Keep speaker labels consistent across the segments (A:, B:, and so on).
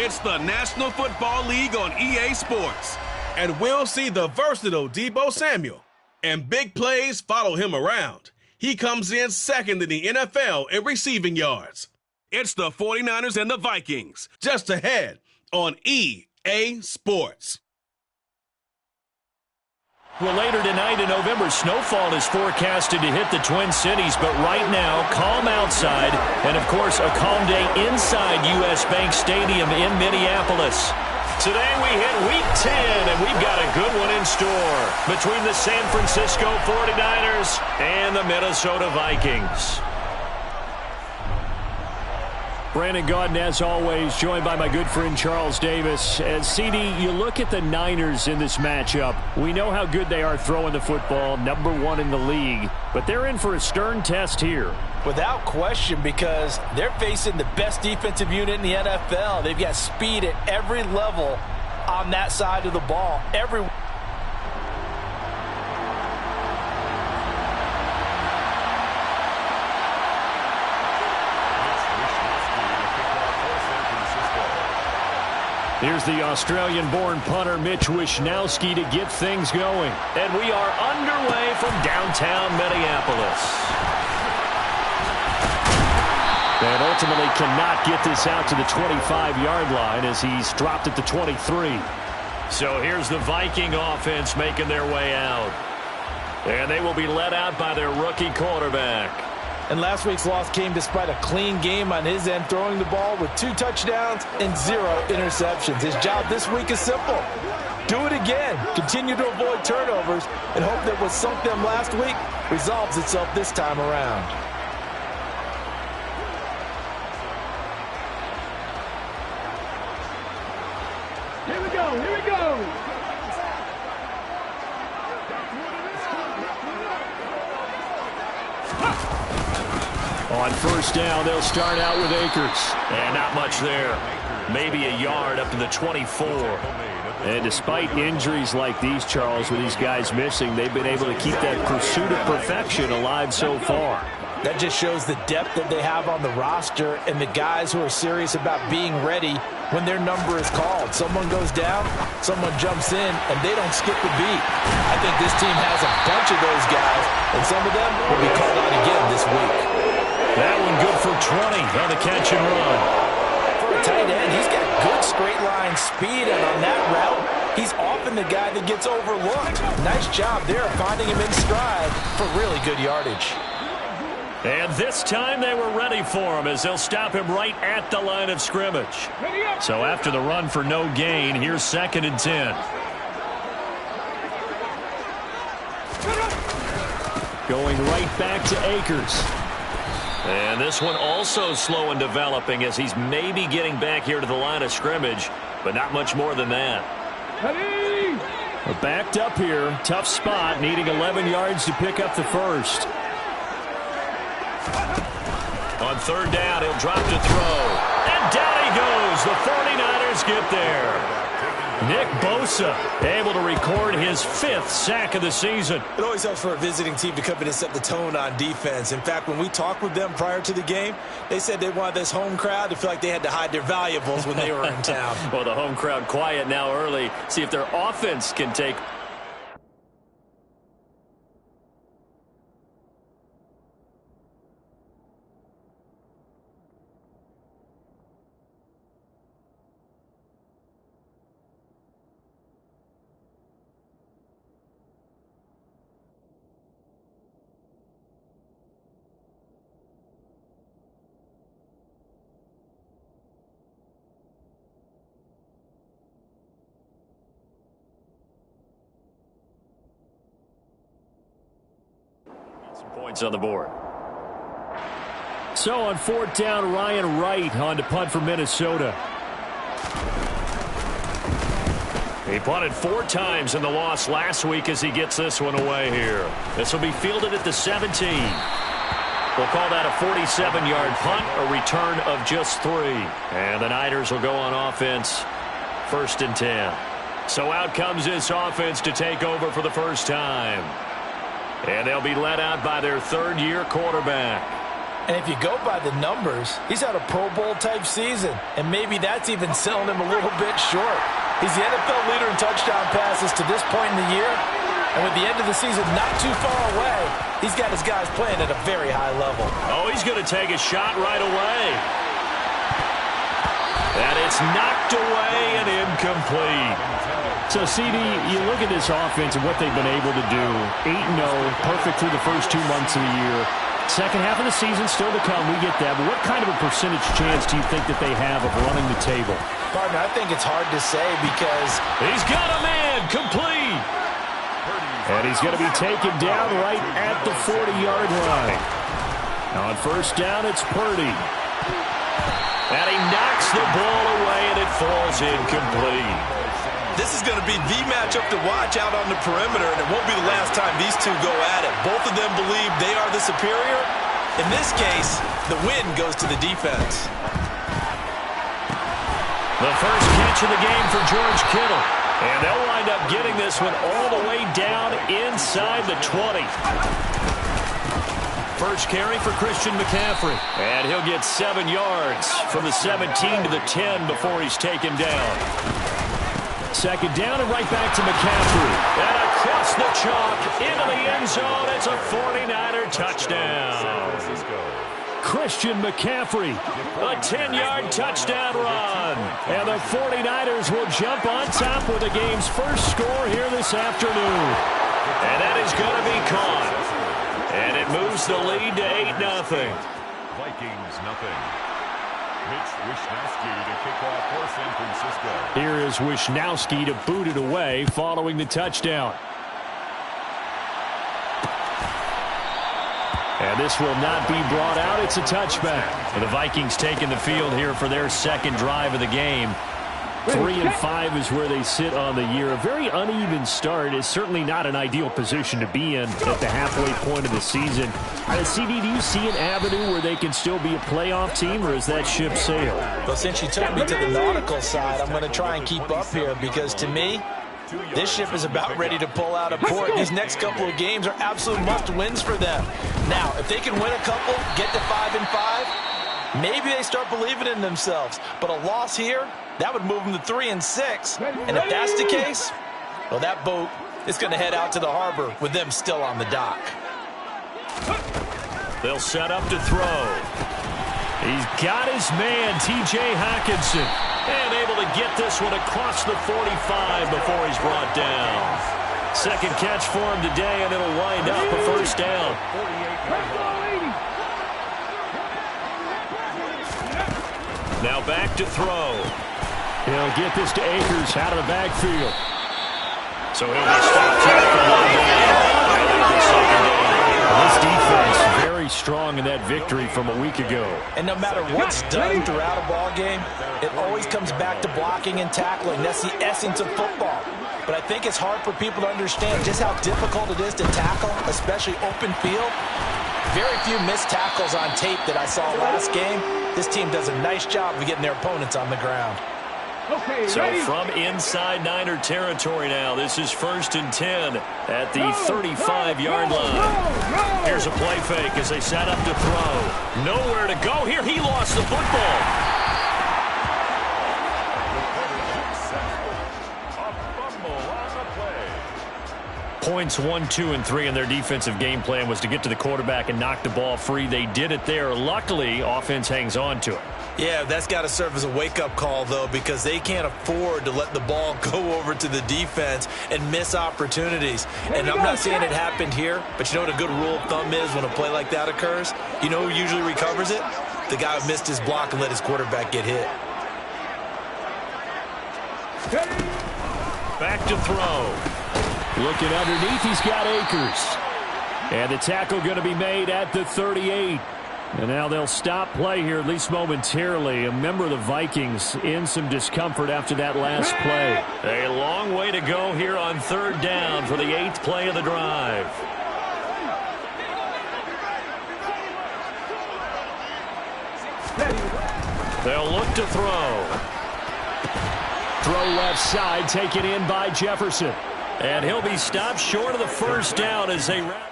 A: It's the National Football League on EA Sports.
B: And we'll see the versatile Deebo Samuel. And big plays follow him around. He comes in second in the NFL in receiving yards.
A: It's the 49ers and the Vikings.
B: Just ahead on EA Sports.
C: Well, later tonight in November, snowfall is forecasted to hit the Twin Cities, but right now, calm outside, and of course, a calm day inside U.S. Bank Stadium in Minneapolis. Today we hit Week 10, and we've got a good one in store between the San Francisco 49ers and the Minnesota Vikings. Brandon Gaudin, as always, joined by my good friend Charles Davis. As CD, you look at the Niners in this matchup. We know how good they are throwing the football, #1 in the league, but they're in for a stern test here.
D: Without question, because they're facing the best defensive unit in the NFL. They've got speed at every level on that side of the ball.
C: Here's the Australian-born punter Mitch Wishnowsky to get things going. And we are underway from downtown Minneapolis. And ultimately cannot get this out to the 25-yard line as he's dropped at the 23. So here's the Viking offense making their way out. And they will be led out by their rookie quarterback.
D: And last week's loss came despite a clean game on his end, throwing the ball with 2 touchdowns and 0 interceptions. His job this week is simple. Do it again. Continue to avoid turnovers and hope that what sunk them last week resolves itself this time around.
E: Here we go. Here we go.
C: On first down, they'll start out with Akers. And not much there. Maybe a yard up to the 24. And despite injuries like these, Charles, with these guys missing, they've been able to keep that pursuit of perfection alive so far.
D: That just shows the depth that they have on the roster and the guys who are serious about being ready when their number is called. Someone goes down, someone jumps in, and they don't skip a beat. I think this team has a bunch of those guys, and some of them will be called on again this week.
C: That one good for 20 on the catch and run.
D: For a tight end, he's got good straight line speed, and on that route, he's often the guy that gets overlooked. Nice job there finding him in stride for really good yardage.
C: And this time they were ready for him as they'll stop him right at the line of scrimmage. So after the run for no gain, here's 2nd and 10. Going right back to Akers. And this one also slow in developing as he's maybe getting back here to the line of scrimmage, but not much more than that. Backed up here, tough spot, needing 11 yards to pick up the first. On 3rd down, he'll drop to throw. And down he goes. The 49ers get there. Nick Bosa able to record his 5th sack of the season.
D: It always helps for a visiting team to come in and set the tone on defense. In fact, when we talked with them prior to the game, they said they wanted this home crowd to feel like they had to hide their valuables when they were in town.
C: Well, the home crowd quiet now early. See if their offense can take... points on the board. So on 4th down, Ryan Wright on to punt for Minnesota. He punted 4 times in the loss last week as he gets this one away here. This will be fielded at the 17. We'll call that a 47-yard punt, a return of just 3. And the Niners will go on offense, 1st and 10. So out comes this offense to take over for the first time. And they'll be led out by their 3rd-year quarterback.
D: And if you go by the numbers, he's had a Pro Bowl-type season, and maybe that's even selling him a little bit short. He's the NFL leader in touchdown passes to this point in the year, and with the end of the season not too far away, he's got his guys playing at a very high level.
C: Oh, he's going to take a shot right away. And it's knocked away and incomplete.
F: So, CD, you look at this offense and what they've been able to do. 8-0, perfect through the first 2 months of the year. Second half of the season still to come, we get that. But what kind of a percentage chance do you think that they have of running the table?
D: Partner, I think it's hard to say because
C: he's got a man complete.
F: And he's going to be taken down right at the 40-yard line. On first down, it's Purdy.
C: And he knocks the ball away, and it falls incomplete.
D: this is going to be the matchup to watch out on the perimeter, and it won't be the last time these two go at it. Both of them believe they are the superior. In this case, the win goes to the defense.
C: The first catch of the game for George Kittle. And they'll wind up getting this one all the way down inside the 20. First carry for Christian McCaffrey. And he'll get 7 yards from the 17 to the 10 before he's taken down.
F: Second down and right back to McCaffrey.
C: And across the chalk into the end zone. It's a 49er touchdown.
F: Christian McCaffrey.
C: A 10-yard touchdown run. And the 49ers will jump on top with the game's first score here this afternoon. And that is going to be caught. And it moves the lead to 8-0.
G: Vikings nothing. Mitch Wishnowsky to kick off for San Francisco.
F: Here is Wishnowsky to boot it away following the touchdown. And this will not be brought out. It's a touchback.
C: And the Vikings taking the field here for their second drive of the game.
F: 3-5 is where they sit on the year. A very uneven start is certainly not an ideal position to be in at the halfway point of the season. CD, do you see an avenue where they can still be a playoff team, or is that ship sailed?
D: Well, since you took me to the nautical side, I'm going to try and keep up here because, to me, this ship is about ready to pull out of port. These next couple of games are absolute must-wins for them. Now, if they can win a couple, get to 5-5, maybe they start believing in themselves. But a loss here, that would move them to 3-6. And if that's the case, well, that boat is going to head out to the harbor with them still on the dock.
C: They'll set up to throw. He's got his man, T.J. Hockenson. And able to get this one across the 45 before he's brought down. Second catch for him today, and it'll wind up a first down. Now back to throw.
F: He'll get this to Akers out of the backfield.
C: So he'll be stopped here.
F: This defense very strong in that victory from a week ago.
D: And no matter what's done throughout a ball game, it always comes back to blocking and tackling. That's the essence of football. But I think it's hard for people to understand just how difficult it is to tackle, especially open field. Very few missed tackles on tape that I saw last game. This team does a nice job of getting their opponents on the ground.
E: Okay,
C: so
E: ready?
C: from inside Niner territory now, this is 1st and 10 at the 35-yard line. Here's a play fake as they set up to throw. Nowhere to go here. He lost the football. Points 1, 2, and 3 in their defensive game plan was to get to the quarterback and knock the ball free. They did it there. Luckily, offense hangs on to it.
D: Yeah, that's got to serve as a wake-up call, though, because they can't afford to let the ball go over to the defense and miss opportunities. And I'm not saying it happened here, but you know what a good rule of thumb is when a play like that occurs? You know who usually recovers it? The guy who missed his block and let his quarterback get hit.
C: Back to throw.
F: Looking underneath, he's got Akers. And the tackle going to be made at the 38. And now they'll stop play here, at least momentarily. A member of the Vikings in some discomfort after that last play.
C: A long way to go here on 3rd down for the 8th play of the drive. They'll look to throw.
F: Throw left side, taken in by Jefferson.
C: And he'll be stopped short of the first down as they wrap.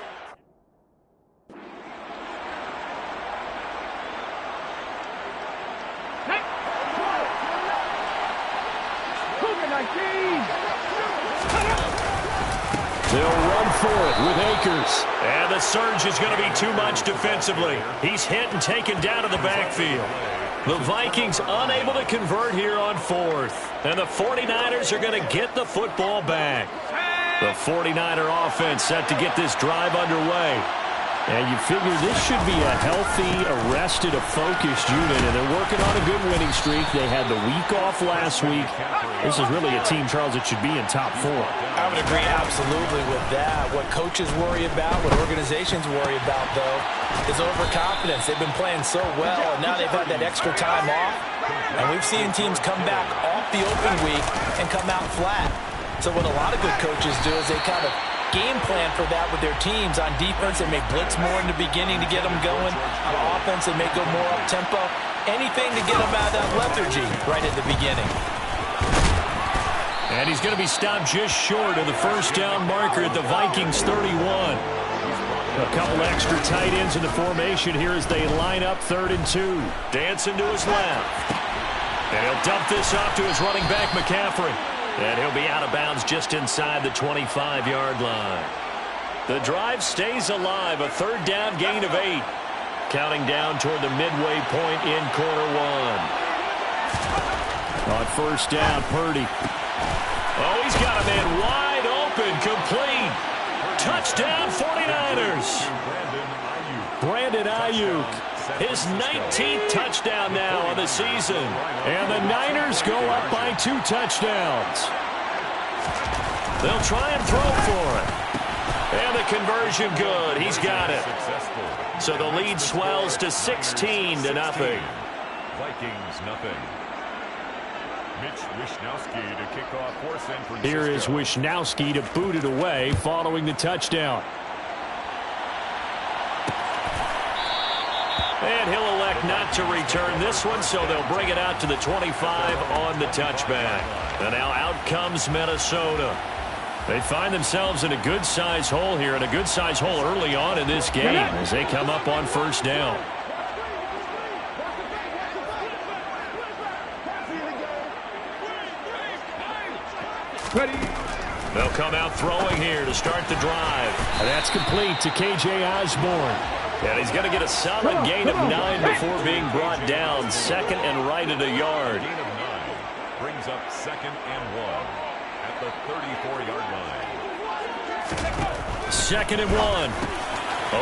F: They'll run for it with Akers.
C: And the surge is going to be too much defensively. He's hit and taken down to the backfield. The Vikings unable to convert here on 4th. And the 49ers are going to get the football back. The 49er offense set to get this drive underway. And you figure this should be a healthy, arrested, a focused unit, and they're working on a good winning streak. They had the week off last week. This is really a team, Charles, that should be in top 4.
D: I would agree absolutely with that. What coaches worry about, what organizations worry about, though, is overconfidence. They've been playing so well, and now they've had that extra time off. And we've seen teams come back off the open week and come out flat. So what a lot of good coaches do is they kind of game plan for that with their teams. On defense, they may blitz more in the beginning to get them going. On offense, they may go more up-tempo. Anything to get them out of that lethargy right at the beginning.
C: And he's going to be stopped just short of the first down marker at the Vikings 31.
F: A couple extra tight ends in the formation here as they line up 3rd and 2.
C: Dancing to his left. And he'll dump this off to his running back, McCaffrey. And he'll be out of bounds just inside the 25-yard line. The drive stays alive. A 3rd down gain of 8. Counting down toward the midway point in quarter 1.
F: On 1st down, Purdy.
C: Oh, he's got a man wide open, complete. Touchdown, 49ers.
F: Brandon Ayuk.
C: His 19th touchdown now on the season.
F: And the Niners go up by 2 touchdowns.
C: They'll try and throw for it. And the conversion good. He's got it. So the lead swells to 16-0.
G: Vikings nothing. Mitch Wishnowsky to kick off for San Francisco.
F: Here is Wishnowsky to boot it away following the touchdown.
C: And he'll elect not to return this one, so they'll bring it out to the 25 on the touchback. And now out comes Minnesota. They find themselves in a good-sized hole here, and a good-sized hole early on in this game as they come up on 1st down. They'll come out throwing here to start the drive.
F: And that's complete to K.J. Osborne.
C: And he's going to get a solid gain of 9 before being brought down. 2nd and right at a yard.
G: Gain of 9 brings up 2nd and 1 at the 34-yard line.
C: 2nd and 1.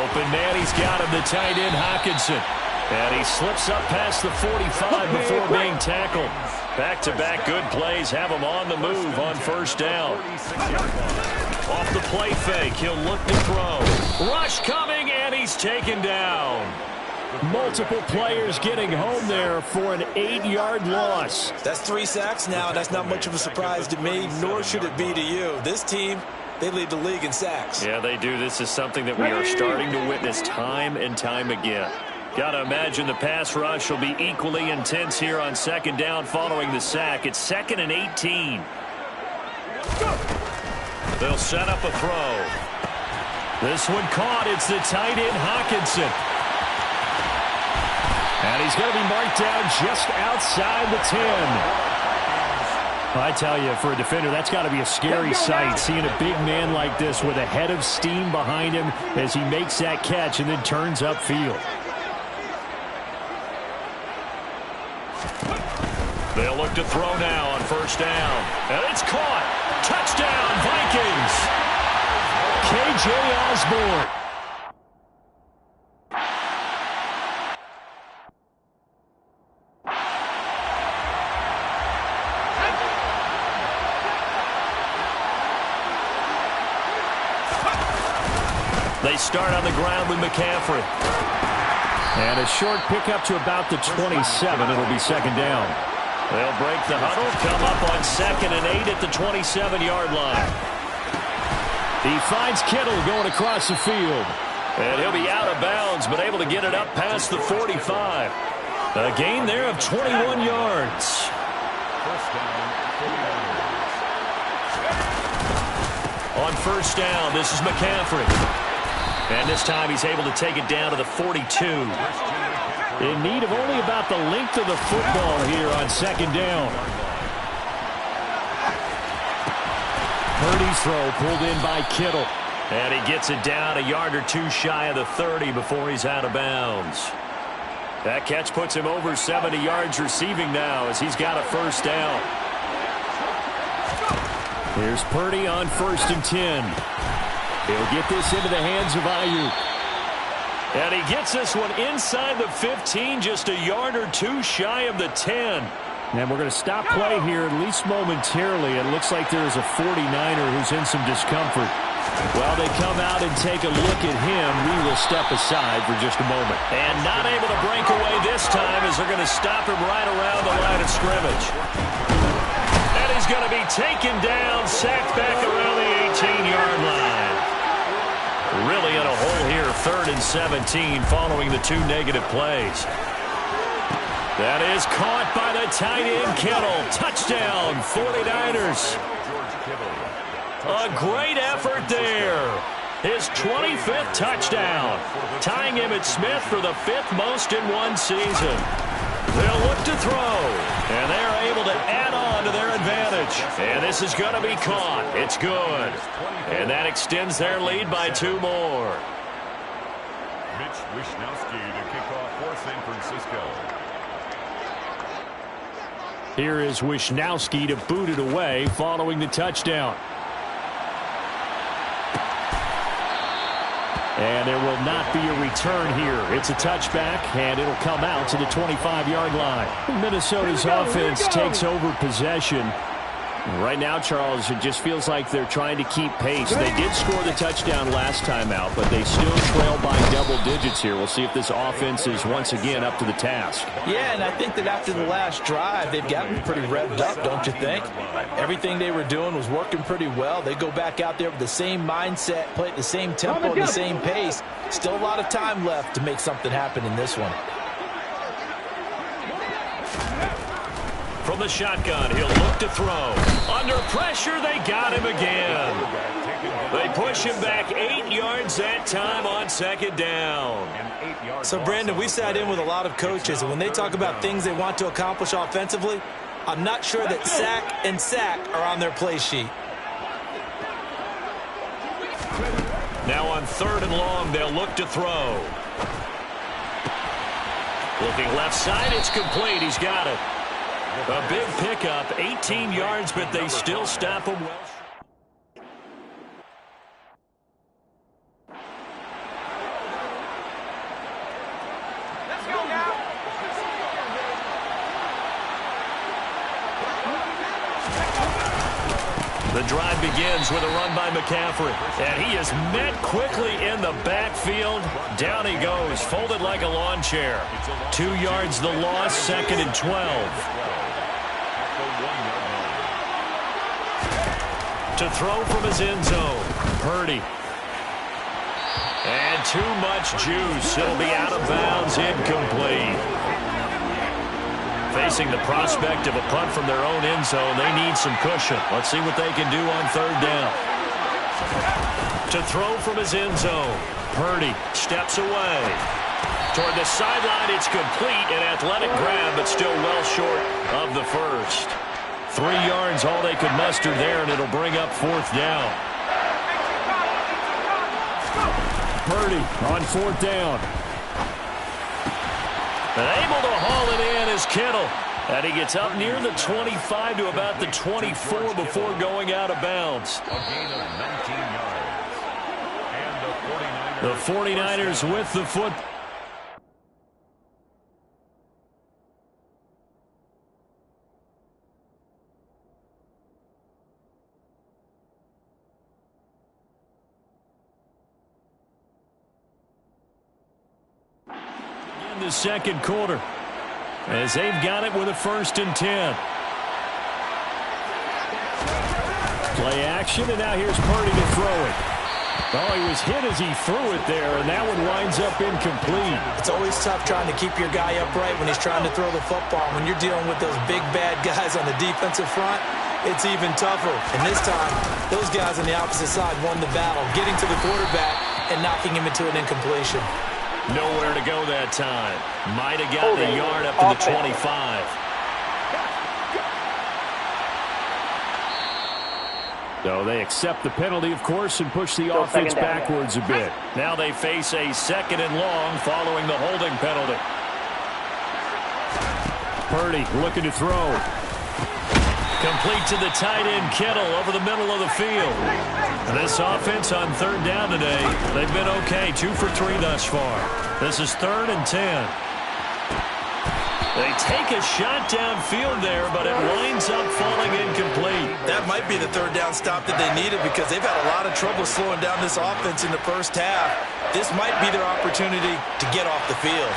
C: Open man, he's got him, the tight end Hockenson. And he slips up past the 45 before being tackled. Back-to-back good plays have him on the move on 1st down. Off the play fake, he'll look to throw. Rush coming, and he's taken down.
F: Multiple players getting home there for an 8-yard loss.
D: That's 3 sacks now. That's not much of a surprise to me, nor should it be to you. This team, they lead the league in sacks.
C: Yeah, they do. This is something that we are starting to witness time and time again. Got to imagine the pass rush will be equally intense here on 2nd down following the sack. It's 2nd and 18. They'll set up a throw. This one caught. It's the tight end Hockenson.
F: And he's going to be marked down just outside the 10. I tell you, for a defender, that's got to be a scary sight, seeing a big man like this with a head of steam behind him as he makes that catch and then turns upfield.
C: They'll look to throw now on 1st down. And it's caught. Touchdown, Vikings.
F: K.J. Osborne.
C: They start on the ground with McCaffrey.
F: And a short pickup to about the 27. It'll be 2nd down.
C: They'll break the huddle, come up on 2nd and 8 at the 27-yard line.
F: He finds Kittle going across the field.
C: And he'll be out of bounds, but able to get it up past the 45. A gain there of 21 yards. On 1st down, this is McCaffrey. And this time he's able to take it down to the 42.
F: In need of only about the length of the football here on 2nd down.
C: Purdy's throw pulled in by Kittle. And he gets it down a yard or two shy of the 30 before he's out of bounds. That catch puts him over 70 yards receiving now as he's got a first down. Here's Purdy on 1st and 10. He'll get this into the hands of Ayuk. And he gets this one inside the 15, just a yard or two shy of the 10.
F: And we're going to stop play here, at least momentarily. It looks like there is a 49er who's in some discomfort.
C: Well, they come out and take a look at him. We will step aside for just a moment. And not able to break away this time as they're going to stop him right around the line of scrimmage. And he's going to be taken down, sacked back around the 18-yard line. Really in a hole here, 3rd and 17 following the 2 negative plays. That is caught by the tight end, Kittle. Touchdown, 49ers. A great effort there. His 25th touchdown, tying him at Smith for the 5th most in one season. They'll look to throw, and they're able to add on to their advantage. And this is going to be caught. It's good. And that extends their lead by 2 more.
G: Mitch Wishnowsky to kick off for San Francisco.
F: Here is Wishnowsky to boot it away following the touchdown. And there will not be a return here. It's a touchback, and it'll come out to the 25-yard line. Minnesota's offense takes over possession. Right now, Charles, it just feels like they're trying to keep pace. They did score the touchdown last time out, but they still trail by double digits here. We'll see if this offense is once again up to the task.
D: Yeah, and I think that after the last drive, they've gotten pretty revved up, don't you think? Everything they were doing was working pretty well. They go back out there with the same mindset, play at the same tempo, and the same pace. Still a lot of time left to make something happen in this one.
C: From the shotgun, he'll look to throw. Under pressure, they got him again. They push him back 8 yards that time on 2nd down.
D: So, Brandon, we sat in with a lot of coaches, and when they talk about things they want to accomplish offensively, I'm not sure that sack and sack are on their play sheet.
C: Now on 3rd and long, they'll look to throw. Looking left side, it's complete. He's got it. A big pickup, 18 yards, but they still stop him well.
E: Let's go now.
C: The drive begins with a run by McCaffrey, and he is met quickly in the backfield. Down he goes, folded like a lawn chair. 2 yards the loss, 2nd and 12. To throw from his end zone, Purdy. And too much juice. It'll be out of bounds, incomplete. Facing the prospect of a punt from their own end zone, they need some cushion. Let's see what they can do on 3rd down. To throw from his end zone, Purdy steps away. Toward the sideline, it's complete. An athletic grab, but still well short of the first. 3 yards, all they could muster there, and it'll bring up 4th down.
F: Purdy on 4th down.
C: And able to haul it in is Kittle. And he gets up near the 25 to about the 24 before going out of bounds.
G: A gain of 19 yards. And
C: the 49ers with the foot. In the 2nd quarter, as they've got it with a 1st and 10. Play action, and now here's Purdy to throw it. Oh, he was hit as he threw it there, and that one winds up incomplete.
D: It's always tough trying to keep your guy upright when he's trying to throw the football. When you're dealing with those big, bad guys on the defensive front, it's even tougher. And this time, those guys on the opposite side won the battle, getting to the quarterback and knocking him into an incompletion.
C: Nowhere to go that time. Might have gotten a yard up to the 25.
F: So they accept the penalty, of course, and push the offense backwards a bit.
C: Now they face a 2nd and long following the holding penalty.
F: Purdy looking to throw.
C: Complete to the tight end, Kittle, over the middle of the field. This offense on 3rd down today, they've been okay, 2 for 3 thus far. This is 3rd and 10. They take a shot downfield there, but it winds up falling incomplete.
D: That might be the 3rd down stop that they needed because they've had a lot of trouble slowing down this offense in the first half. This might be their opportunity to get off the field.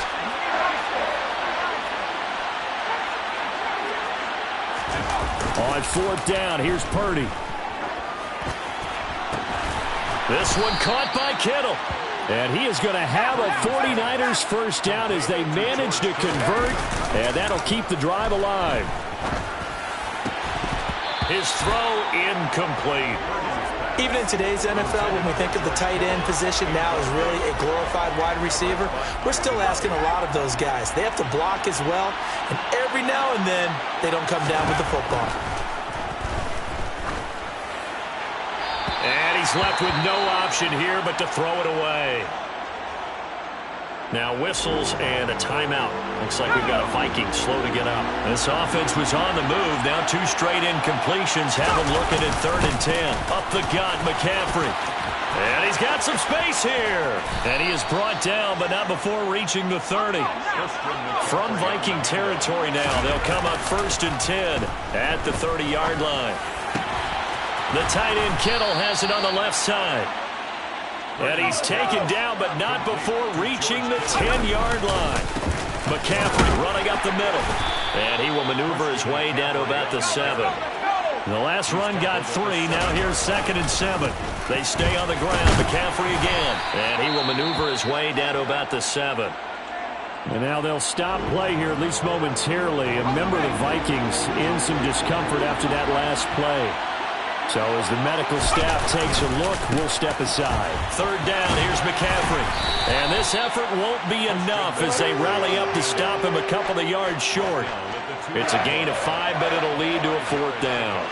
F: On 4th down, here's Purdy.
C: This one caught by Kittle.
F: And he is going to have a 49ers first down as they manage to convert, and that'll keep the drive alive.
C: His throw incomplete.
D: Even in today's NFL, when we think of the tight end position now as really a glorified wide receiver, we're still asking a lot of those guys. They have to block as well, and every now and then they don't come down with the football.
C: And he's left with no option here but to throw it away. Now whistles and a timeout. Looks like we've got a Vikings slow to get up. This offense was on the move. Now 2 straight incompletions have them looking at 3rd and 10. Up the gut, McCaffrey. And he's got some space here. And he is brought down, but not before reaching the 30. From Viking territory now, they'll come up 1st and 10 at the 30-yard line. The tight end Kittle has it on the left side. And he's taken down, but not before reaching the 10-yard line. McCaffrey running up the middle. And he will maneuver his way down to about the 7. The last run got 3. Now here's 2nd and 7. They stay on the ground. McCaffrey again. And he will maneuver his way down to about the 7.
F: And now they'll stop play here, at least momentarily. A member of the Vikings in some discomfort after that last play. So as the medical staff takes a look, we'll step aside.
C: 3rd down, here's McCaffrey. And this effort won't be enough as they rally up to stop him a couple of yards short. It's a gain of 5, but it'll lead to a 4th down.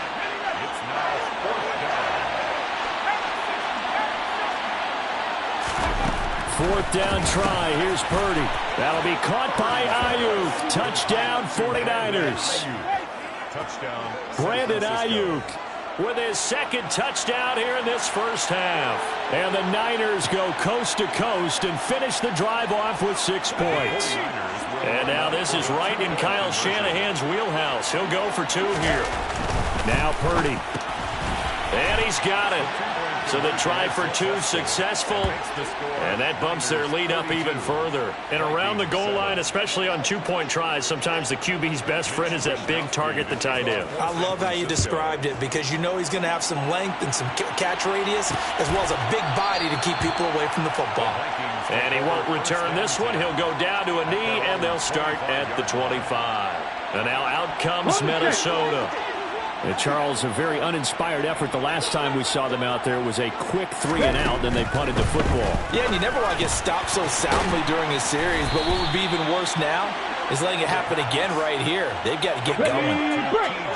F: Fourth down try. Here's Purdy. That'll be caught by Ayuk. Touchdown 49ers. Brandon Ayuk with his 2nd touchdown here in this first half. And the Niners go coast to coast and finish the drive off with 6 points.
C: And now this is right in Kyle Shanahan's wheelhouse. He'll go for 2 here.
F: Now Purdy.
C: And he's got it. So the try for 2 successful, and that bumps their lead up even further. And around the goal line, especially on 2-point tries, sometimes the QB's best friend is that big target, the tight end.
D: I love how you described it because you know he's going to have some length and some catch radius as well as a big body to keep people away from the football.
C: And he won't return this one. He'll go down to a knee, and they'll start at the 25. And now out comes Minnesota.
F: And Charles, a very uninspired effort the last time we saw them out there was a quick 3 and out, then they punted the football.
D: Yeah, and you never want to get stopped so soundly during a series, but what would be even worse now is letting it happen again right here. They've got to get going.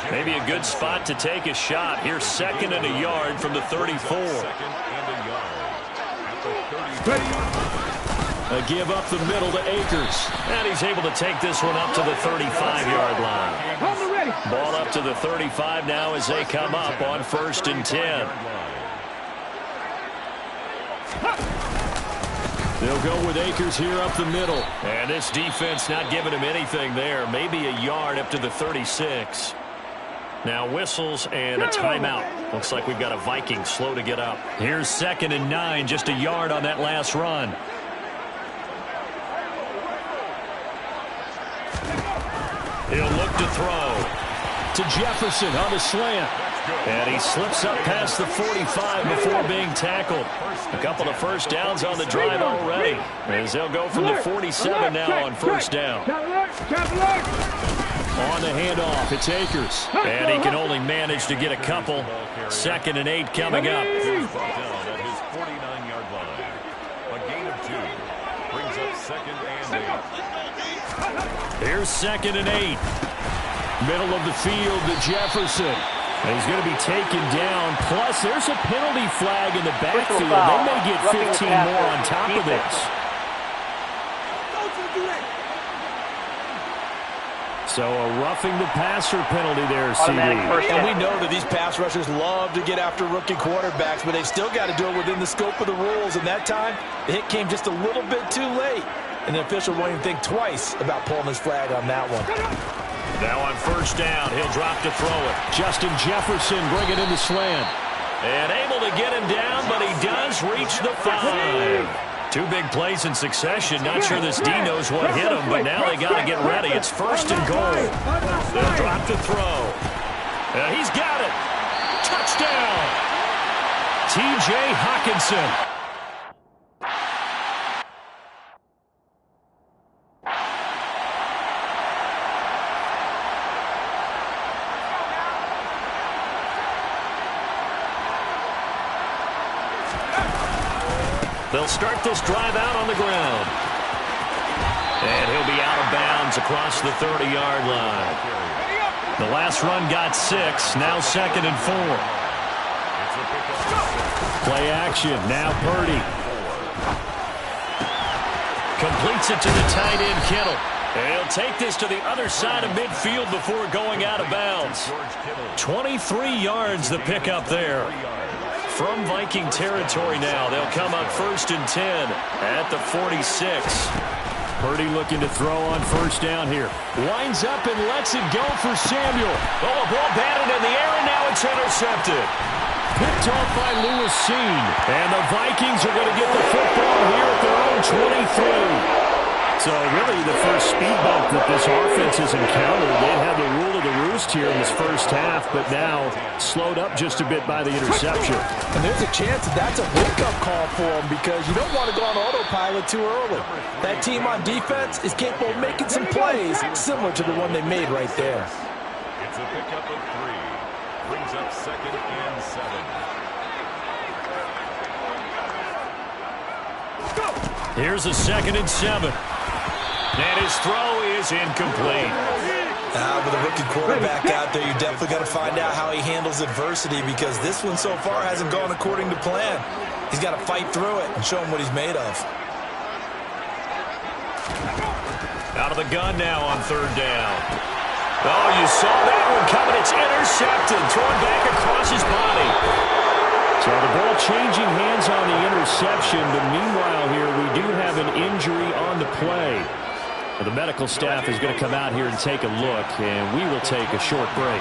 C: Maybe a good spot to take a shot. Here's 2nd and a yard from the 34.
F: A give up the middle to Akers.
C: And he's able to take this one up to the 35-yard line. Ball up to the 35 now as they come up on 1st and 10.
F: They'll go with Akers here up the middle.
C: And this defense not giving him anything there. Maybe a yard up to the 36. Now whistles and a timeout. Looks like we've got a Viking slow to get up. Here's 2nd and 9, just a yard on that last run. He'll look to throw.
F: To Jefferson on the slant.
C: And he slips up past the 45 before being tackled. A couple of first downs on the drive already. As they'll go from the 47 now on 1st down.
F: On the handoff, it's Akers.
C: And he can only manage to get a couple. 2nd and 8 coming up.
G: At his 49-yard line. A gain of 2 brings up 2nd and 8.
C: Here's 2nd and 8.
F: Middle of the field to Jefferson. He's going to be taken down. Plus, there's a penalty flag in the backfield. They may get 15 more on top of this. So a roughing the passer penalty there, CD.
D: And we know that these pass rushers love to get after rookie quarterbacks, but they've still got to do it within the scope of the rules. And that time, the hit came just a little bit too late. And the official won't even think twice about pulling his flag on that one.
C: Now on first down, he'll drop to throw it.
F: Justin Jefferson bringing in the slant.
C: And able to get him down, but he does reach the 5. Two big plays in succession. Not sure this D knows what hit him, but now they got to get ready. It's first and goal. They'll drop to throw. He's got it. Touchdown. T.J. Hockenson. They'll start this drive out on the ground. And he'll be out of bounds across the 30-yard line. The last run got 6, now 2nd and 4.
F: Play action, now Purdy.
C: Completes it to the tight end, Kittle. And he'll take this to the other side of midfield before going out of bounds. 23 yards the pickup there. From Viking territory now, they'll come up first and 10 at the 46.
F: Purdy looking to throw on first down here. Winds up and lets it go for Samuel.
C: Oh, a ball batted in the air, and now it's intercepted.
F: Picked off by Lewis Seen. And the Vikings are going to get the football here at their own 23. So really the first speed bump that this offense has encountered. They had the rule of the roost here in this first half, but now slowed up just a bit by the interception.
D: And there's a chance that that's a wake-up call for them because you don't want to go on autopilot too early. That team on defense is capable of making some plays similar to the one they made right there.
G: It's a pickup of 3. Brings up 2nd and 7.
C: Here's a 2nd and 7. And his throw is incomplete.
D: With a rookie quarterback out there, you're definitely going to find out how he handles adversity because this one so far hasn't gone according to plan. He's got to fight through it and show him what he's made of.
C: Out of the gun now on 3rd down. Oh, you saw that one coming. It's intercepted. Thrown back across his body.
F: So the ball changing hands on the interception, but meanwhile here we do have an injury on the play. The medical staff is going to come out here and take a look, and we will take a short break.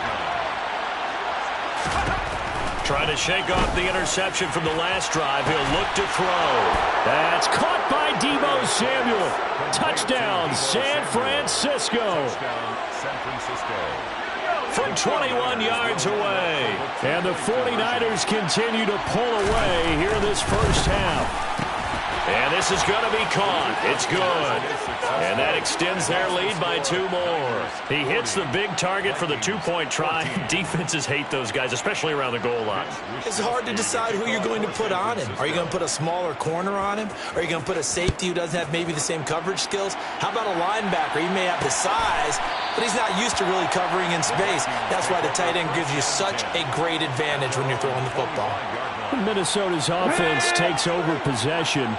C: Trying to shake off the interception from the last drive. He'll look to throw.
F: That's caught by Deebo Samuel. Touchdown, San Francisco.
G: San Francisco.
C: From 21 yards away.
F: And the 49ers continue to pull away here this first half.
C: And this is going to be caught. It's good. And that extends their lead by 2 more. He hits the big target for the 2-point try. Defenses hate those guys, especially around the goal line.
D: It's hard to decide who you're going to put on him. Are you going to put a smaller corner on him? Are you going to put a safety who doesn't have maybe the same coverage skills? How about a linebacker? He may have the size, but he's not used to really covering in space. That's why the tight end gives you such a great advantage when you're throwing the football.
F: Minnesota's offense takes over possession.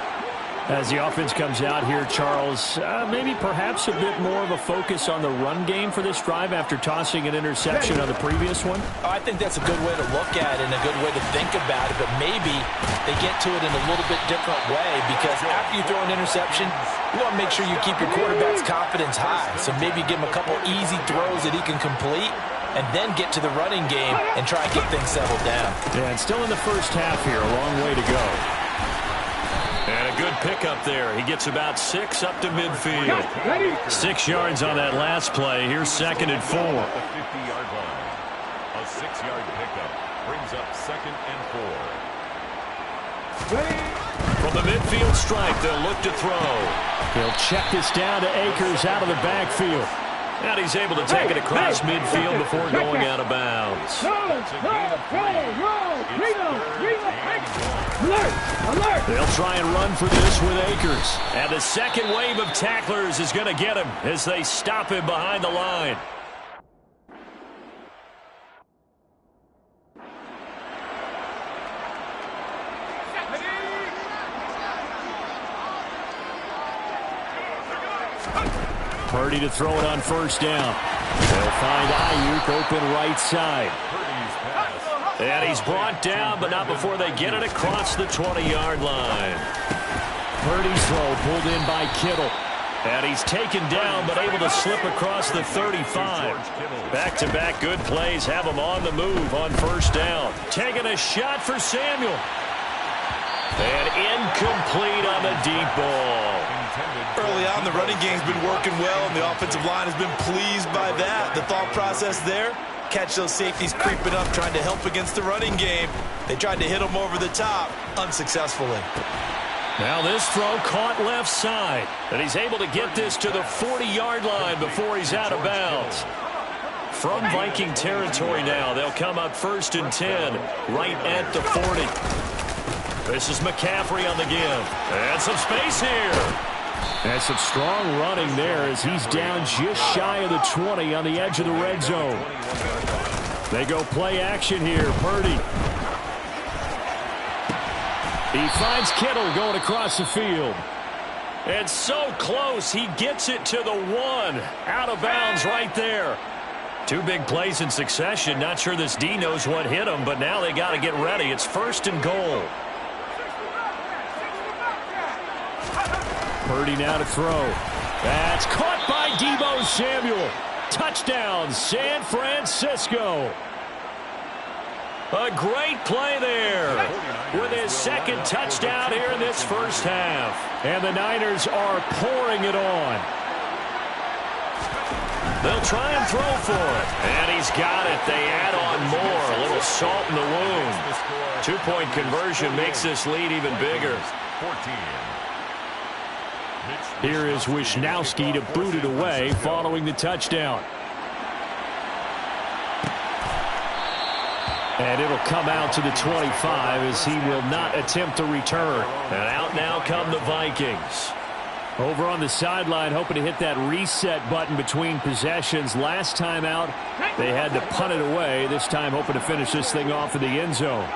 F: As the offense comes out here, Charles, maybe perhaps a bit more of a focus on the run game for this drive after tossing an interception on the previous one?
D: I think that's a good way to look at it and a good way to think about it, but maybe they get to it in a little bit different way because after you throw an interception, you want to make sure you keep your quarterback's confidence high. So maybe give him a couple easy throws that he can complete and then get to the running game and try and get things settled down.
F: Yeah, and still in the first half here, a long way to go.
C: And a good pickup there. He gets about 6 up to midfield. 6 yards on that last play. Here's 2nd and 4.
G: The 50-yard line. A 6-yard pickup brings up 2nd and 4.
C: From the midfield stripe, they'll look to throw.
F: He'll check this down to Akers out of the backfield.
C: And he's able to take it across midfield before going out of bounds. They'll try and run for this with Akers. And the second wave of tacklers is going to get him as they stop him behind the line.
F: Purdy to throw it on first down. They'll find Ayuk open right side.
C: And he's brought down, but not before they get it across the 20-yard line.
F: Purdy's throw pulled in by Kittle.
C: And he's taken down, but able to slip across the 35. Back-to-back good plays have him on the move on first down. Taking a shot for Samuel. And incomplete on the deep ball.
D: Early on, the running game's been working well, and the offensive line has been pleased by that. The thought process there, catch those safeties creeping up, trying to help against the running game. They tried to hit them over the top, unsuccessfully.
C: Now this throw caught left side, and he's able to get this to the 40-yard line before he's out of bounds. From Viking territory now, they'll come up 1st and 10, right at the 40. This is McCaffrey on the give. And some space here.
F: And some strong running there as he's down just shy of the 20 on the edge of the red zone. They go play action here. Purdy. He finds Kittle going across the field.
C: And so close, he gets it to the 1. Out of bounds right there. 2 big plays in succession. Not sure this D knows what hit him, but now they got to get ready. It's 1st and goal.
F: Purdy now to throw. That's caught by Deebo Samuel. Touchdown, San Francisco.
C: A great play there with his 2nd touchdown here in this first half.
F: And the Niners are pouring it on.
C: They'll try and throw for it. And he's got it. They add on more. A little salt in the wound. 2-point conversion makes this lead even bigger.
G: 14.
F: Here is Wishnowski to boot it away following the touchdown. And it'll come out to the 25 as he will not attempt to return.
C: And out now come the Vikings.
F: Over on the sideline, hoping to hit that reset button between possessions. Last time out, they had to punt it away. This time hoping to finish this thing off in the end zone.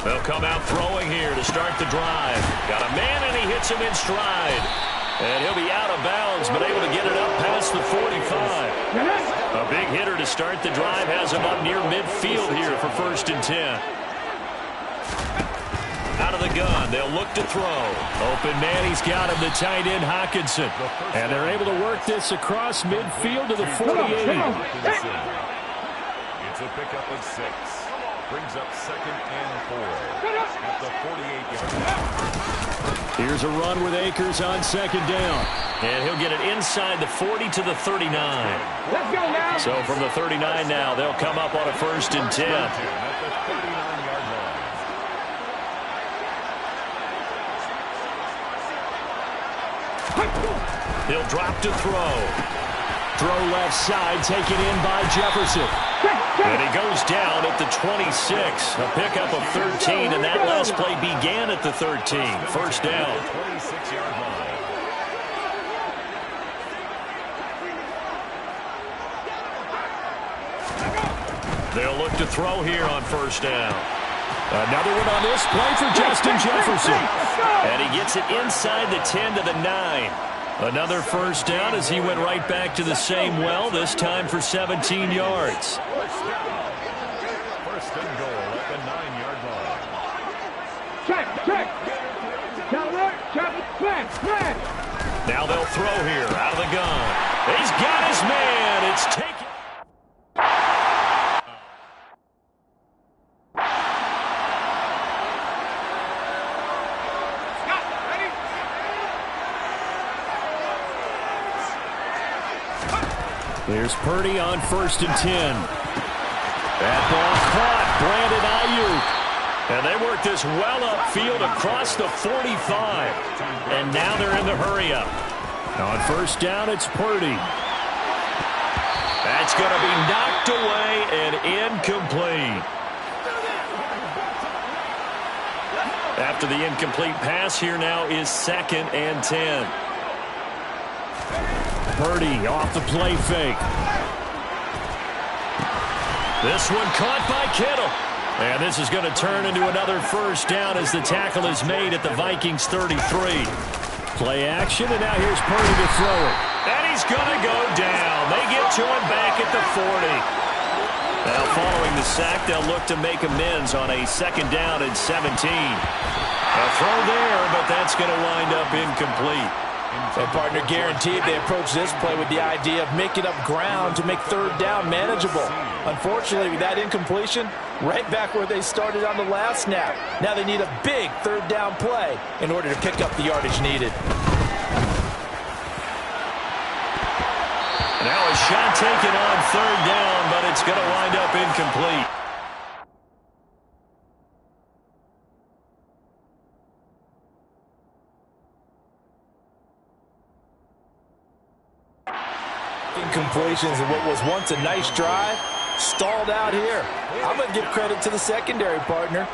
C: They'll come out throwing here to start the drive. Got a man, and he hits him in stride. And he'll be out of bounds, but able to get it up past the 45. A big hitter to start the drive has him up near midfield here for 1st and 10. Out of the gun, they'll look to throw.
F: Open man, he's got him, the tight end Hockenson. And they're able to work this across midfield to the 48.
G: It's a pickup of 6. Brings up 2nd and 4 at the 48-yard line.
F: Here's a run with Akers on 2nd down.
C: And he'll get it inside the 40 to the 39.
E: Let's go now.
C: So from the 39 now, they'll come up on a 1st and 10.
G: At the 39-yard line.
C: He'll drop to throw.
F: Throw left side, taken in by Jefferson.
C: And he goes down at the 26. A pickup of 13, and that last play began at the 13. 1st down.
G: 26-yard line.
C: They'll look to throw here on 1st down.
F: Another one on this play for Justin Jefferson.
C: And he gets it inside the 10 to the 9. Another 1st down as he went right back to the same well, this time for 17 yards.
G: 1st and goal at the 9-yard line.
E: Check. Check.
C: Now they'll throw here out of the gun. He's got his man. It's taken.
F: There's Purdy on 1st and 10. That ball caught. Brandon Ayuk.
C: And they work this well upfield across the 45. And now they're in the hurry-up.
F: On 1st down, it's Purdy.
C: That's going to be knocked away and incomplete. After the incomplete pass, here now is 2nd and 10.
F: Purdy off the play fake.
C: This one caught by Kittle. And this is going to turn into another first down as the tackle is made at the Vikings 33. Play action, and now here's Purdy to throw it. And he's going to go down. They get to him back at the 40. Now, following the sack, they'll look to make amends on a second down and 17. A throw there, but that's going to wind up incomplete.
D: And partner, guaranteed they approach this play with the idea of making up ground to make third down manageable. Unfortunately, with that incompletion, right back where they started on the last snap. Now they need a big third down play in order to pick up the yardage needed.
C: Now a shot taken on third down, but it's going to wind up incomplete.
D: Incompletions and what was once a nice drive stalled out here. I'm going to give credit to the secondary, partner.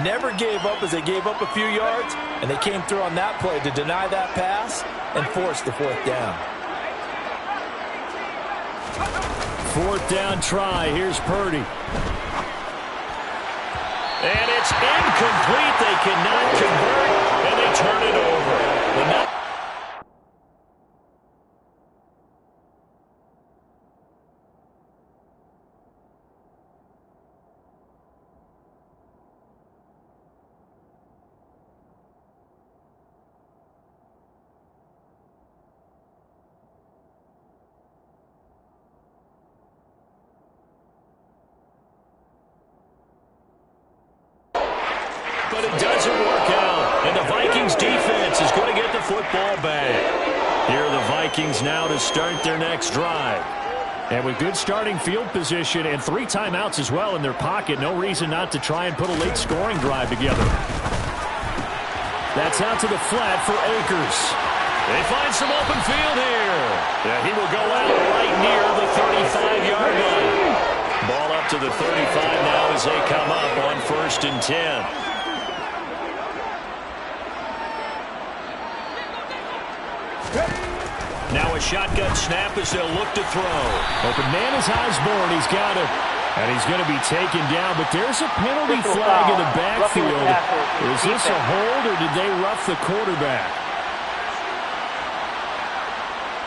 D: Never gave up as they gave up a few yards, and they came through on that play to deny that pass and force the fourth down.
F: Fourth down try. Here's Purdy.
C: And it's incomplete. They cannot convert, and they turn it over. But it doesn't work out, and the Vikings defense is going to get the football back. Here are the Vikings now to start their next drive.
F: And with good starting field position and 3 timeouts as well in their pocket, no reason not to try and put a late scoring drive together. That's out to the flat for Akers.
C: They find some open field here. Yeah, he will go out right near the 35-yard line. Ball up to the 35 now as they come up on 1st and 10. Now a shotgun snap as they'll look to throw.
F: Open man is Osborne. He's got it. And he's going to be taken down, but there's a penalty flag in the backfield. Is this a hold, or did they rough the quarterback?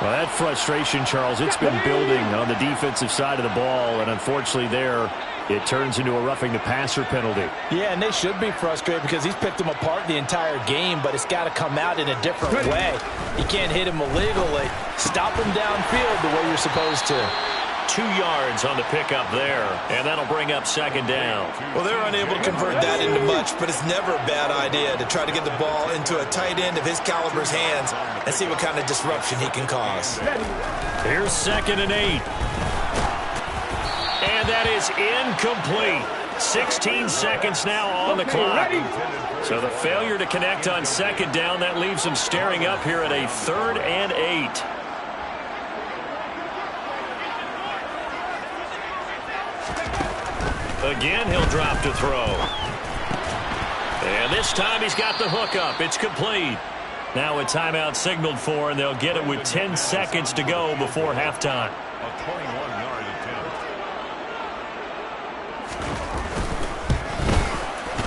F: Well, that frustration, Charles, it's been building on the defensive side of the ball, and unfortunately there, it turns into a roughing the passer penalty.
D: Yeah, and they should be frustrated because he's picked them apart the entire game, but it's got to come out in a different way. You can't hit him illegally. Stop him downfield the way you're supposed to.
C: 2 yards on the pickup there, and that'll bring up 2nd down.
H: Well, they're unable to convert that into much, but it's never a bad idea to try to get the ball into a tight end of his caliber's hands and see what kind of disruption he can cause.
C: Here's 2nd and 8. And that is incomplete. 16 seconds now on the clock. So the failure to connect on 2nd down, that leaves them staring up here at a 3rd and 8. Again, he'll drop to throw. And this time he's got the hook up. It's complete. Now a timeout signaled for, and they'll get it with 10 seconds to go before halftime.
G: A 21-yard attempt.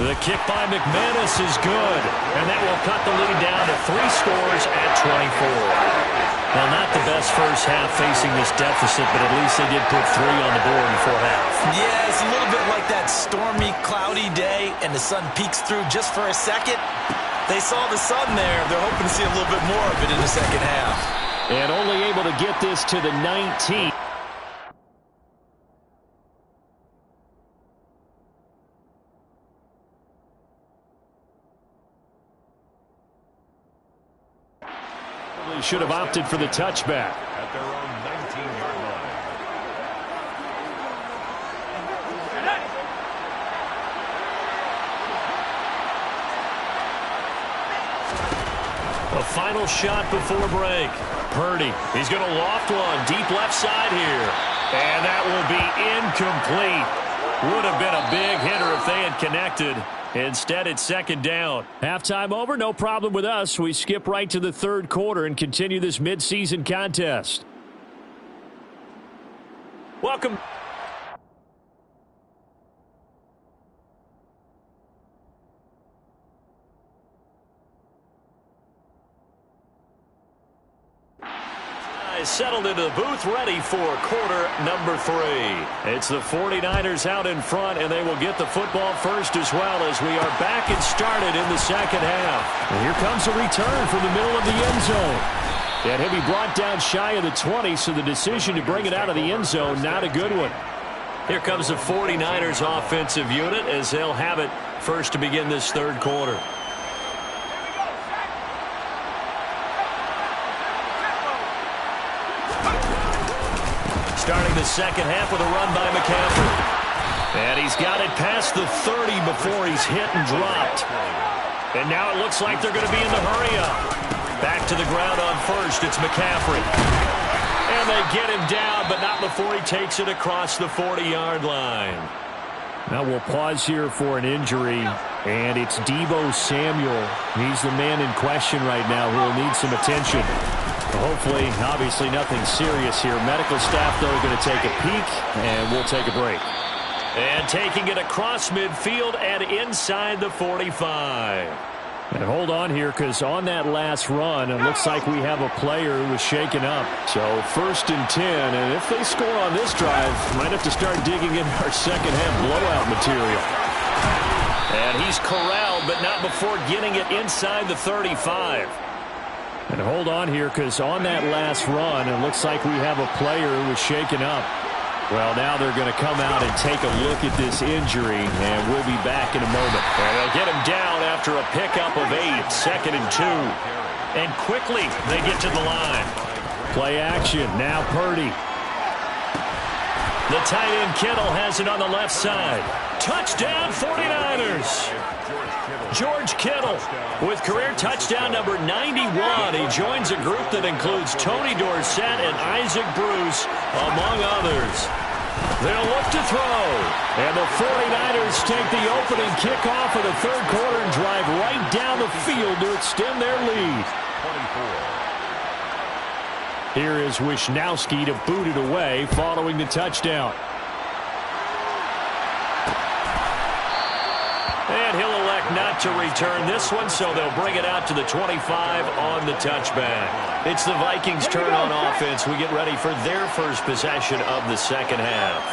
C: The kick by McManus is good, and that will cut the lead down to 3 scores at 24. Well, not the best first half facing this deficit, but at least they did put 3 on the board before half.
H: Yeah, it's a little bit like that stormy, cloudy day, and the sun peeks through just for a second. They saw the sun there. They're hoping to see a little bit more of it in the second half.
F: And only able to get this to the 19. Should have opted for the touchback.
G: At their own 19-yard line.
C: A final shot before break. Purdy, he's going to loft one deep left side here. And that will be incomplete. Would have been a big hitter if they had connected. Instead, it's 2nd down.
F: Halftime over, no problem with us. We skip right to the 3rd quarter and continue this midseason contest.
C: Welcome. guys settled into the booth ready for quarter number 3. It's the 49ers out in front, and they will get the football first as well as we are back and started in the second half.
F: And here comes a return from the middle of the end zone. And he'll be brought down shy of the 20, so the decision to bring it out of the end zone, not a good one.
C: Here comes the 49ers offensive unit as they'll have it first to begin this third quarter. Starting the second half with a run by McCaffrey. And he's got it past the 30 before he's hit and dropped. And now it looks like they're going to be in the hurry-up. Back to the ground on first. It's McCaffrey. And they get him down, but not before he takes it across the 40-yard line.
F: Now we'll pause here for an injury, and it's Deebo Samuel. He's the man in question right now who will need some attention. Hopefully, obviously nothing serious here. Medical staff, though, are going to take a peek, and we'll take a break.
C: And taking it across midfield and inside the 45.
F: And hold on here, because on that last run, it looks like we have a player who was shaken up. So 1st and 10, and if they score on this drive, might have to start digging in our second half blowout material.
C: And he's corralled, but not before getting it inside the 35.
F: And hold on here, because on that last run, it looks like we have a player who was shaken up. Well, now they're going to come out and take a look at this injury, and we'll be back in a moment.
C: And they'll get him down after a pickup of 8, 2nd and 2. And quickly, they get to the line.
F: Play action, now Purdy.
C: The tight end Kittle has it on the left side. Touchdown 49ers. George Kittle with career touchdown number 91. He joins a group that includes Tony Dorsett and Isaac Bruce, among others. They'll look to throw.
F: And the 49ers take the opening kickoff of the third quarter and drive right down the field to extend their lead.
G: 24.
F: Here is Wisnowski to boot it away following the touchdown.
C: And he'll elect not to return this one, so they'll bring it out to the 25 on the touchback. It's the Vikings' turn on offense. We get ready for their first possession of the second half.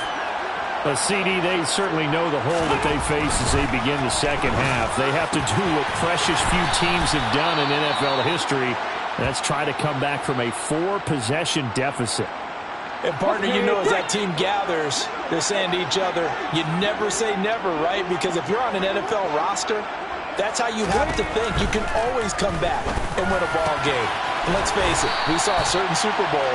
F: A CD, they certainly know the hole that they face as they begin the second half. They have to do what precious few teams have done in NFL history. That's try to come back from a 4-possession deficit.
D: And, partner, you know, as that team gathers, they're saying to each other, you never say never, right? Because if you're on an NFL roster, that's how you have to think. You can always come back and win a ball game. And let's face it, we saw a certain Super Bowl,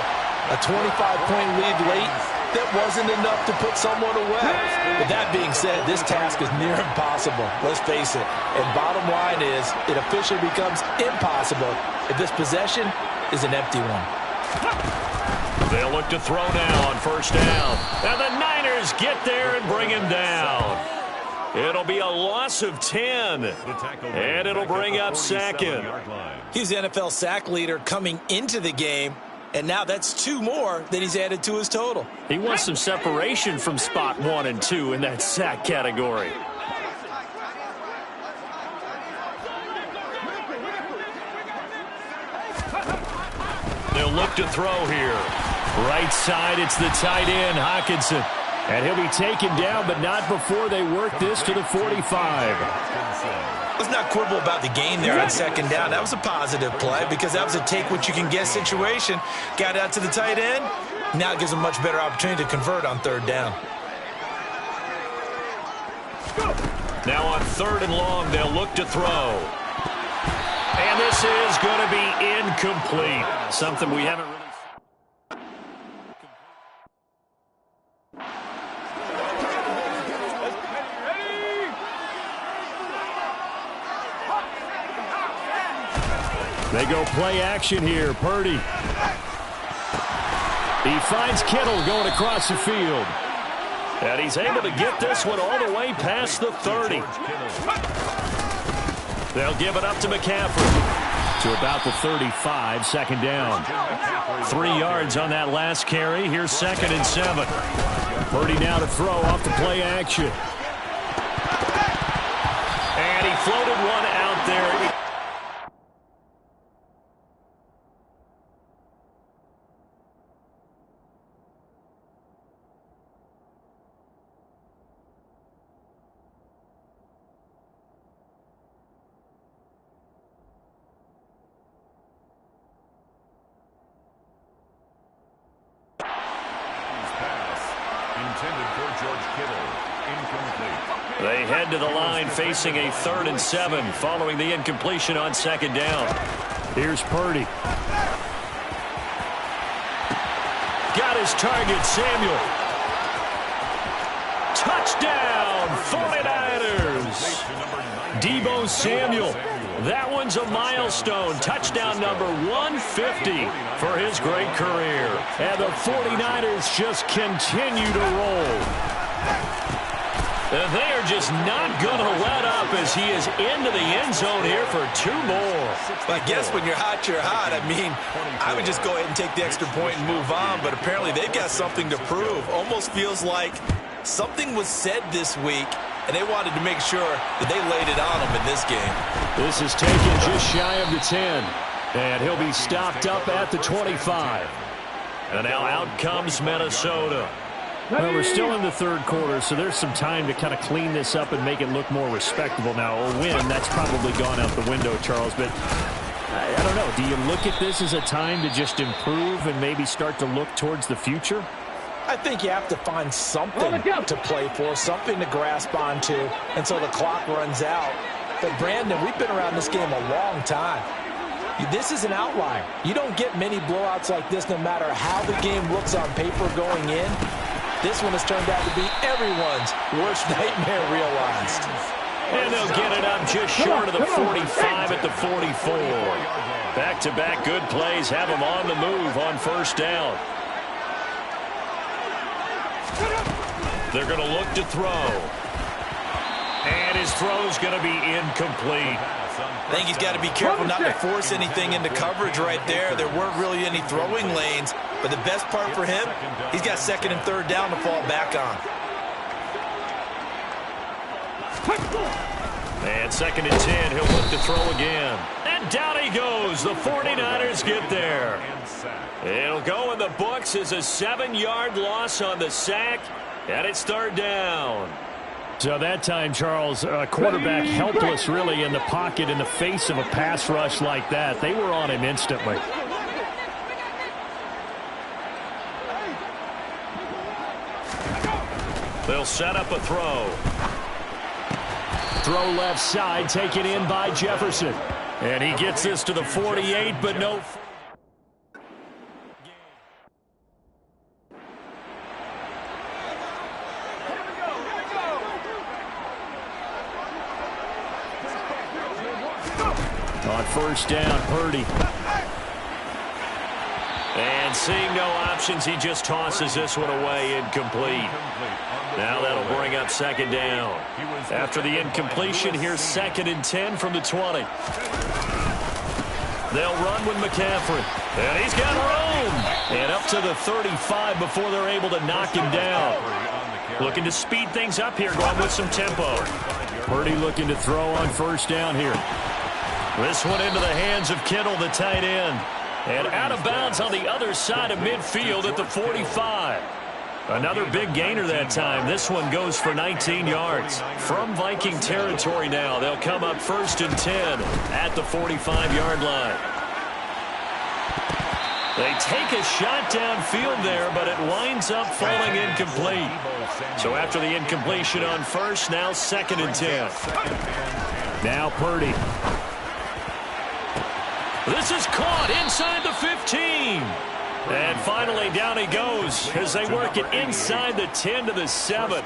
D: a 25-point lead late, that wasn't enough to put someone away. But that being said, this task is near impossible. Let's face it. And bottom line is, it officially becomes impossible if this possession is an empty one.
C: They'll look to throw now on first down. And the Niners get there and bring him down. It'll be a loss of 10. And it'll bring up second.
H: He's the NFL sack leader coming into the game. And now that's 2 more that he's added to his total.
C: He wants some separation from spot 1 and 2 in that sack category. They'll look to throw here.
F: Right side, it's the tight end, Hockenson. And he'll be taken down, but not before they work this to the 45.
H: Let's not quibble about the gain there on second down. That was a positive play because that was a take-what-you-can-get situation. Got out to the tight end. Now it gives them a much better opportunity to convert on third down.
C: Now on 3rd and long, they'll look to throw. And this is going to be incomplete. Something we haven't really...
F: They go play action here. Purdy. He finds Kittle going across the field.
C: And he's able to get this one all the way past the 30. They'll give it up to McCaffrey.
F: To about the 35, 2nd down.
C: 3 yards on that last carry. Here's 2nd and 7.
F: Purdy now to throw off the play action.
C: And he floated one out there. to the line facing a 3rd and 7 following the incompletion on 2nd down.
F: Here's Purdy.
C: Got his target, Samuel. Touchdown, 49ers. Deebo Samuel. That one's a milestone. Touchdown number 150 for his great career.
F: And the 49ers just continue to roll.
C: And they are just not going to let up as he is into the end zone here for 2 more.
H: I guess when you're hot, you're hot. I mean, I would just go ahead and take the extra point and move on, but apparently they've got something to prove. Almost feels like something was said this week, and they wanted to make sure that they laid it on them in this game.
F: This is taken just shy of the 10, and he'll be stopped up at the 25.
C: And now out comes Minnesota.
F: Well, we're still in the 3rd quarter, so there's some time to kind of clean this up and make it look more respectable. Now, a win, that's probably gone out the window, Charles, but I don't know. Do you look at this as a time to just improve and maybe start to look towards the future?
D: I think you have to find something to play for, something to grasp onto until the clock runs out. But, Brandon, we've been around this game a long time. This is an outlier. You don't get many blowouts like this no matter how the game looks on paper going in. This one has turned out to be everyone's worst nightmare realized.
C: And they'll get it up just short of the 45 at the 44. Back-to-back good plays have them on the move on 1st down. They're going to look to throw. And his throw's going to be incomplete.
H: I think he's got to be careful not to force anything into coverage right there. There weren't really any throwing lanes, but the best part for him, he's got 2nd and 3rd down to fall back on.
C: And 2nd and 10, he'll look to throw again. And down he goes. The 49ers get there. It'll go in the books as a 7-yard loss on the sack, and it's 3rd down.
F: So that time, Charles, quarterback helpless really in the pocket in the face of a pass rush like that. They were on him instantly.
C: They'll set up a throw.
F: Throw left side, taken in by Jefferson.
C: And he gets this to the 48, but no...
F: On 1st down, Purdy.
C: And seeing no options, he just tosses this one away, incomplete. Now that'll bring up 2nd down. After the incompletion, here's 2nd and 10 from the 20. They'll run with McCaffrey. And he's got room. And up to the 35 before they're able to knock him down. Looking to speed things up here, going with some tempo.
F: Purdy looking to throw on 1st down here.
C: This one into the hands of Kittle, the tight end. And out of bounds on the other side of midfield at the 45. Another big gainer that time. This one goes for 19 yards. From Viking territory now, they'll come up 1st and 10 at the 45-yard line. They take a shot downfield there, but it winds up falling incomplete. So after the incompletion on 1st, now 2nd and 10.
F: Now Purdy.
C: This is caught inside the 15. And finally down he goes as they work it inside the 10 to the 7.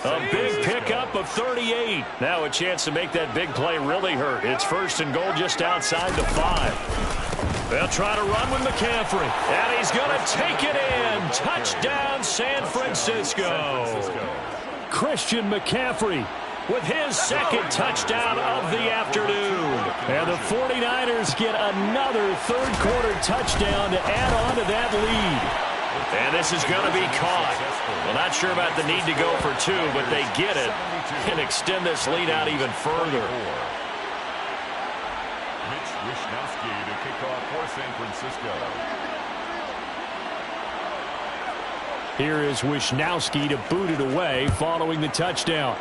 C: A big pickup of 38. Now a chance to make that big play really hurt. It's 1st and goal just outside the 5. They'll try to run with McCaffrey. And he's going to take it in. Touchdown, San Francisco.
F: Christian McCaffrey
C: with his 2nd touchdown of the afternoon.
F: And the 49ers get another 3rd quarter touchdown to add on to that lead.
C: And this is going to be caught. Well, not sure about the need to go for 2, but they get it and extend this lead out even further.
G: Mitch Wishnowsky to kick off for San Francisco.
F: Here is Wishnowsky to boot it away following the touchdown.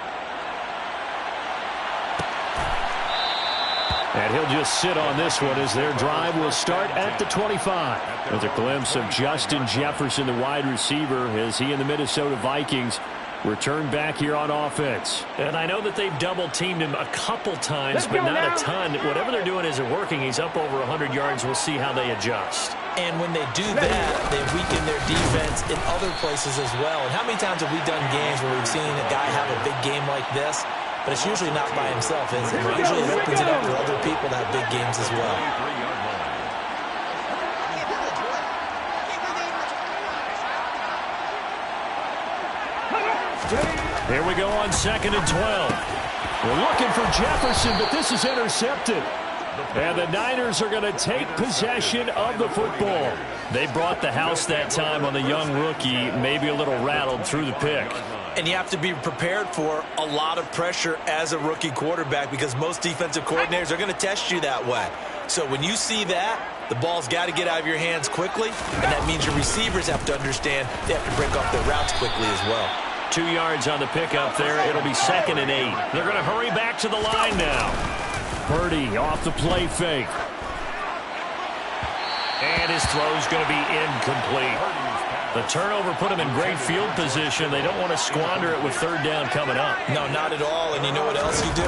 F: And he'll just sit on this one as their drive will start at the 25. With a glimpse of Justin Jefferson, the wide receiver, as he and the Minnesota Vikings return back here on offense.
C: And I know that they've double-teamed him a couple times, but not a ton. Whatever they're doing isn't working. He's up over 100 yards. We'll see how they adjust.
D: And when they do that, they weaken their defense in other places as well. And how many times have we done games where we've seen a guy have a big game like this, but it's usually not by himself, is it? Usually it opens it up for other people to have big games as well.
C: Here we go on 2nd and 12.
F: We're looking for Jefferson, but this is intercepted. And the Niners are going to take possession of the football.
C: They brought the house that time on the young rookie, maybe a little rattled through the pick.
H: And you have to be prepared for a lot of pressure as a rookie quarterback because most defensive coordinators are going to test you that way. So when you see that, the ball's got to get out of your hands quickly, and that means your receivers have to understand they have to break off their routes quickly as well.
C: 2 yards on the pickup there. It'll be 2nd and 8. They're going to hurry back to the line now.
F: Purdy off the play fake.
C: And his throw's going to be incomplete. The turnover put him in great field position. They don't want to squander it with 3rd down coming up.
H: No, not at all. And you know what else you do?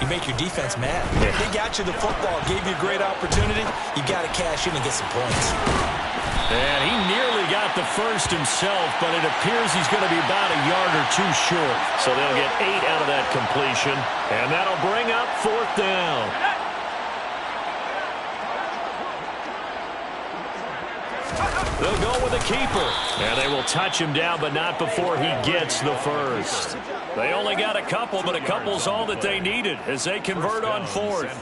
H: You make your defense mad.
C: Yeah.
H: They got you the football, gave you a great opportunity. You got to cash in and get some points.
C: And he nearly got the first himself, but it appears he's going to be about a yard or 2 short. So they'll get 8 out of that completion, and that'll bring up 4th down. They'll go with a keeper, and they will touch him down, but not before he gets the first. They only got a couple, but a couple's all that they needed as they convert on 4th.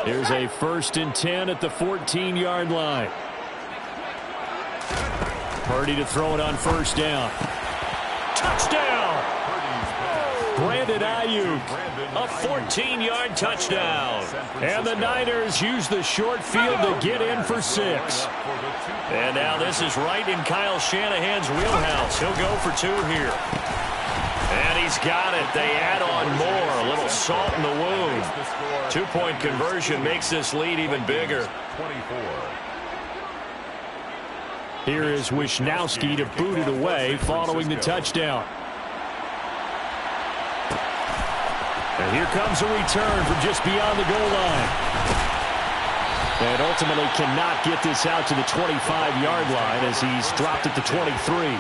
F: Here's a 1st and 10 at the 14-yard line. Purdy to throw it on 1st down.
C: Touchdown! Brandon Ayuk, a 14-yard touchdown. And the Niners use the short field to get in for 6. And now this is right in Kyle Shanahan's wheelhouse. He'll go for 2 here. And he's got it. They add on more. A little salt in the wound. 2-point conversion makes this lead even bigger.
G: 24.
F: Here is Wisnowski to boot it away following the touchdown. And here comes a return from just beyond the goal line. And ultimately cannot get this out to the 25-yard line as he's dropped at the 23.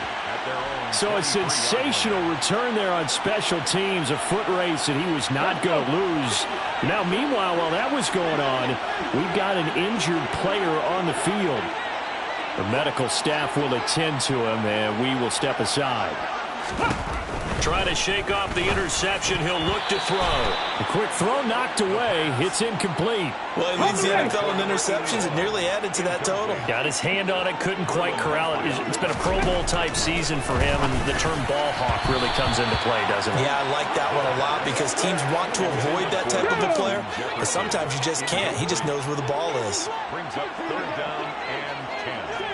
F: So a sensational return there on special teams, a foot race that he was not going to lose. Now, meanwhile, while that was going on, we've got an injured player on the field. The medical staff will attend to him, and we will step aside.
C: Trying to shake off the interception. He'll look to throw.
F: A quick throw knocked away. It's incomplete.
H: Well, he leads the NFL in interceptions and nearly added to that total.
C: Got his hand on it, couldn't quite corral it. It's been a Pro Bowl-type season for him, and the term ball hawk really comes into play, doesn't it?
H: Yeah, I like that one a lot because teams want to avoid that type of a player, but sometimes you just can't. He just knows where the ball is.
G: Brings up 3rd down and 10.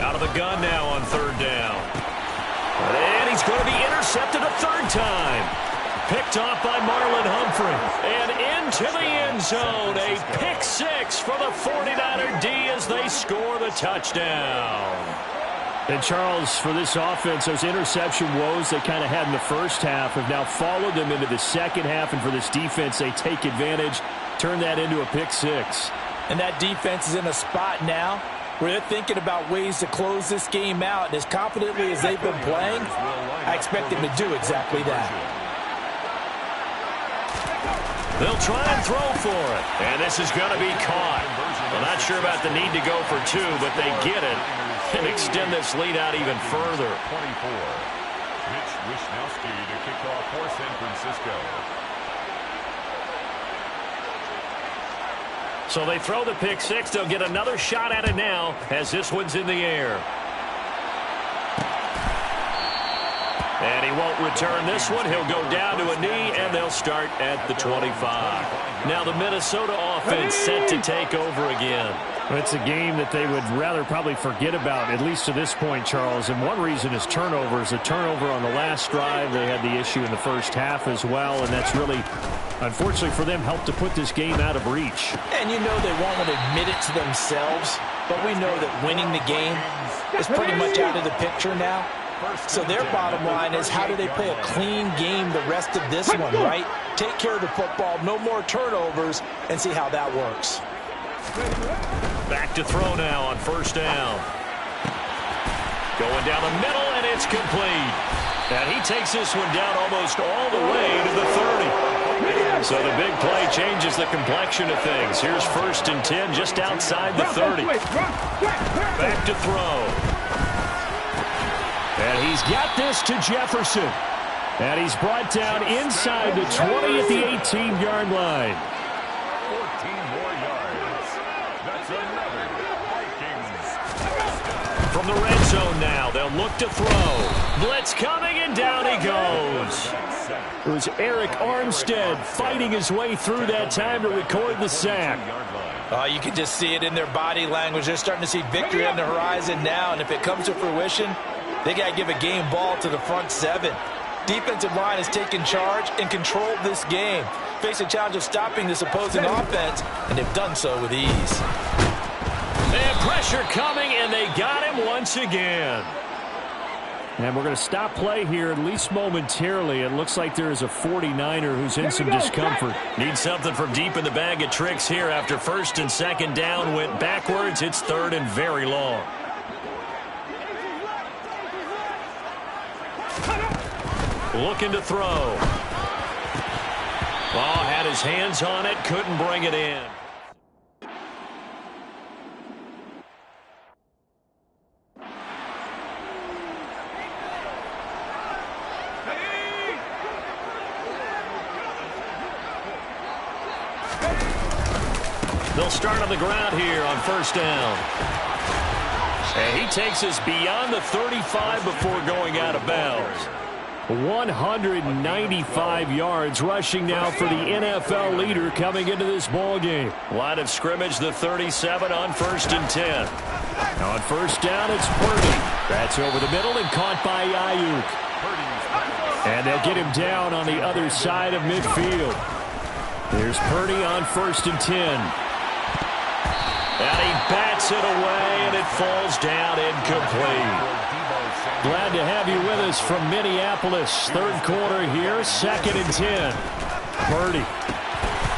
C: Out of the gun now on 3rd down. And he's going to be intercepted a 3rd time. Picked off by Marlon Humphrey. And into the end zone. A pick 6 for the 49er D as they score the touchdown.
F: And Charles, for this offense, those interception woes they kind of had in the first half have now followed them into the second half. And for this defense, they take advantage, turn that into a pick 6.
D: And that defense is in a spot now where they're thinking about ways to close this game out. And as confidently as they've been playing, I expect them to do exactly that.
C: They'll try and throw for it. And this is going to be caught. Well, not sure about the need to go for 2, but they get it and extend this lead out even further.
G: 24. Mitch Wisnowski to kick off for San Francisco.
C: So they throw the pick 6. They'll get another shot at it now as this one's in the air. And he won't return this one. He'll go down to a knee, and they'll start at the 25. Now the Minnesota offense set to take over again.
F: It's a game that they would rather probably forget about, at least to this point, Charles. And one reason is turnovers. A turnover on the last drive. They had the issue in the first half as well, and that's really, unfortunately for them, helped to put this game out of reach.
D: And you know they won't admit it to themselves, but we know that winning the game is pretty much out of the picture now. So their bottom line is, how do they play a clean game the rest of this one, right? Take care of the football, no more turnovers, and see how that works.
C: Back to throw now on first down. Going down the middle, and it's complete. And he takes this one down almost all the way to the 30. So the big play changes the complexion of things. Here's 1st and 10 just outside the 30. Back to throw.
F: And he's got this to Jefferson. And he's brought down inside the 20 at the 18-yard line.
G: 14 more yards. That's another Vikings.
C: From the red zone now, they'll look to throw. Blitz coming, and down he goes.
F: It was Eric Armstead fighting his way through that time to record the sack.
D: You can just see it in their body language. They're starting to see victory on the horizon now, and if it comes to fruition, they got to give a game ball to the front seven. Defensive line has taken charge and controlled this game. Face a challenge of stopping this opposing offense, and they've done so with ease.
C: They have pressure coming, and they got him once again.
F: And we're going to stop play here, at least momentarily. It looks like there is a 49er who's in some discomfort.
C: Need something from deep in the bag of tricks here after 1st and 2nd down. Went backwards. It's 3rd and very long. Looking to throw. Oh, had his hands on it. Couldn't bring it in. They'll start on the ground here on 1st down. And he takes us beyond the 35 before going out of bounds.
F: 195 yards rushing now for the NFL leader coming into this ball game.
C: Line of scrimmage, the 37 on 1st and 10.
F: On 1st down, it's Purdy. That's over the middle and caught by Ayuk. And they'll get him down on the other side of midfield. Here's Purdy on 1st and 10. And he bats it away, and it falls down incomplete. Glad to have you with us from Minneapolis. 3rd quarter here, 2nd and 10. Purdy.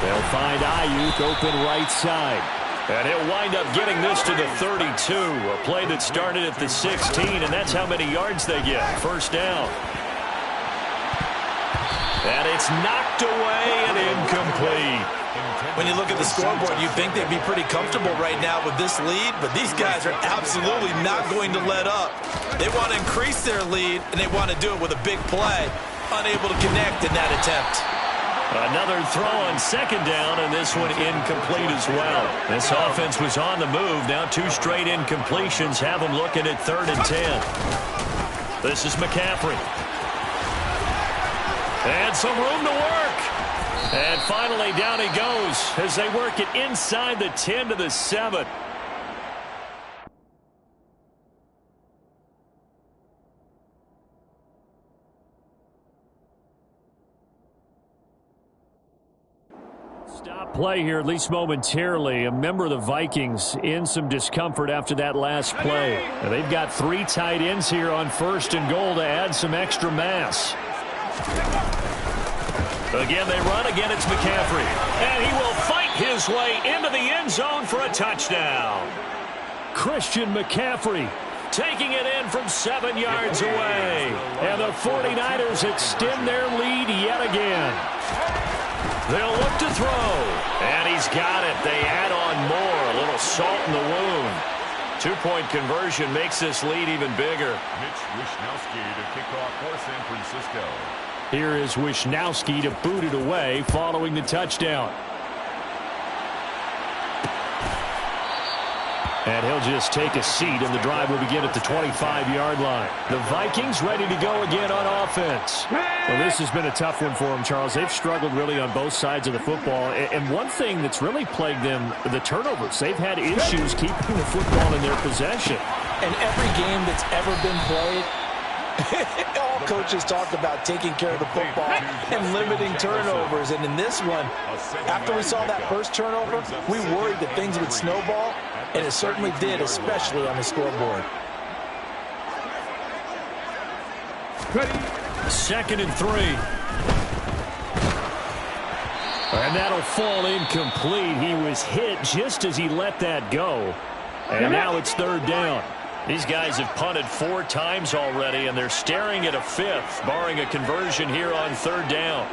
F: They'll find Ayuk open right side.
C: And he'll wind up getting this to the 32. A play that started at the 16, and that's how many yards they get. 1st down. And it's knocked away and incomplete.
D: When you look at the scoreboard, you'd think they'd be pretty comfortable right now with this lead, but these guys are absolutely not going to let up. They want to increase their lead, and they want to do it with a big play. Unable to connect in that attempt.
C: Another throw on 2nd down, and this one incomplete as well. This offense was on the move. Now 2 straight incompletions have them looking at 3rd and 10. This is McCaffrey. And some room to work. And finally, down he goes as they work it inside the 10 to the 7.
F: Stop play here, at least momentarily. A member of the Vikings in some discomfort after that last play. Now, they've got 3 tight ends here on 1st and goal to add some extra mass.
C: Again, they run. Again, it's McCaffrey. And he will fight his way into the end zone for a touchdown.
F: Christian McCaffrey
C: taking it in from 7 yards away.
F: And the 49ers extend their lead yet again.
C: They'll look to throw. And he's got it. They add on more. A little salt in the wound. 2-point conversion makes this lead even bigger.
G: Mitch Wishnowsky to kick off for San Francisco.
F: Here is Wishnowsky to boot it away following the touchdown. And he'll just take a seat, and the drive will begin at the 25-yard line. The Vikings ready to go again on offense. Well, this has been a tough one for them, Charles. They've struggled really on both sides of the football. And one thing that's really plagued them, the turnovers. They've had issues keeping the football in their possession.
D: And every game that's ever been played, all coaches talk about taking care of the football and limiting turnovers. And in this one, after we saw that first turnover, we worried that things would snowball, and it certainly did, especially on the scoreboard.
F: Second and 3. And that'll fall incomplete. He was hit just as he let that go. And now it's third down. These guys have punted 4 times already, and they're staring at a 5th, barring a conversion here on third down.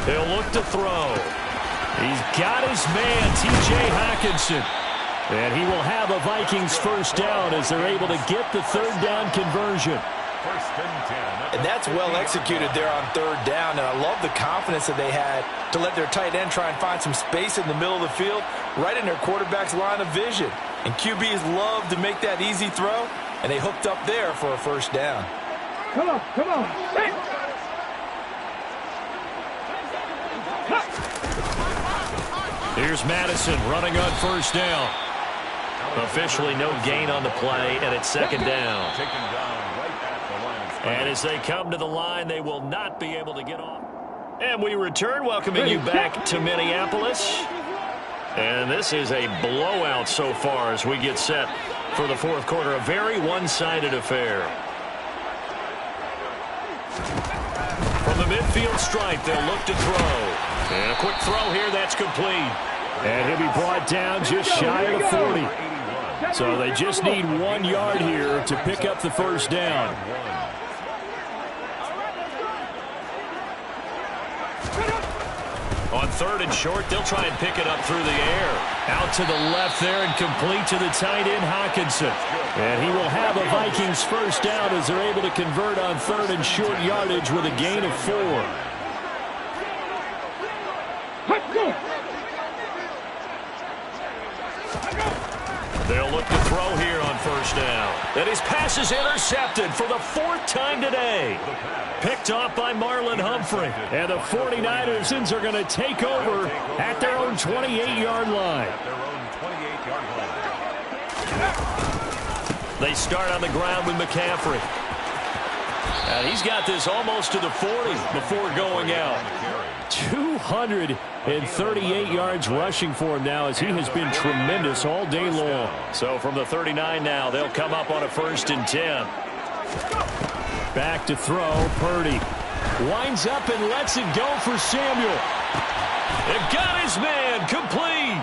F: He'll look to throw. He's got his man, T.J. Hockenson. And he will have a Vikings first down as they're able to get the third down conversion.
G: First and 10.
D: And that's well executed there on third down. And I love the confidence that they had to let their tight end try and find some space in the middle of the field, right in their quarterback's line of vision. And QBs love to make that easy throw, and they hooked up there for a first down.
E: Come on, come on. Hey.
F: Here's Madison running on first down. Officially no gain on the play, and it's second down.
G: Taken down right at the line of scrimmage.
F: And as they come to the line, they will not be able to get off. And we return, welcoming you back to Minneapolis. And this is a blowout so far as we get set for the fourth quarter. A very one-sided affair. From the midfield stripe, they'll look to throw. And a quick throw here, that's complete. And he'll be brought down just shy of the 40. So they just need 1 yard here to pick up the first down. On third and short, they'll try and pick it up through the air. Out to the left there and complete to the tight end, Hockenson. And he will have a Vikings first down as they're able to convert on third and short yardage with a gain of 4. They'll look to throw here on first down. And his pass is intercepted for the 4th time today. Picked off by Marlon Humphrey. And the 49ers are going to take over at their own 28-yard line. They start on the ground with McCaffrey. And he's got this almost to the 40 before going out. 238 yards rushing for him now as he has been tremendous all day long. So from the 39 now, they'll come up on a 1st and 10. Back to throw, Purdy. Winds up and lets it go for Samuel. They've got his man, complete.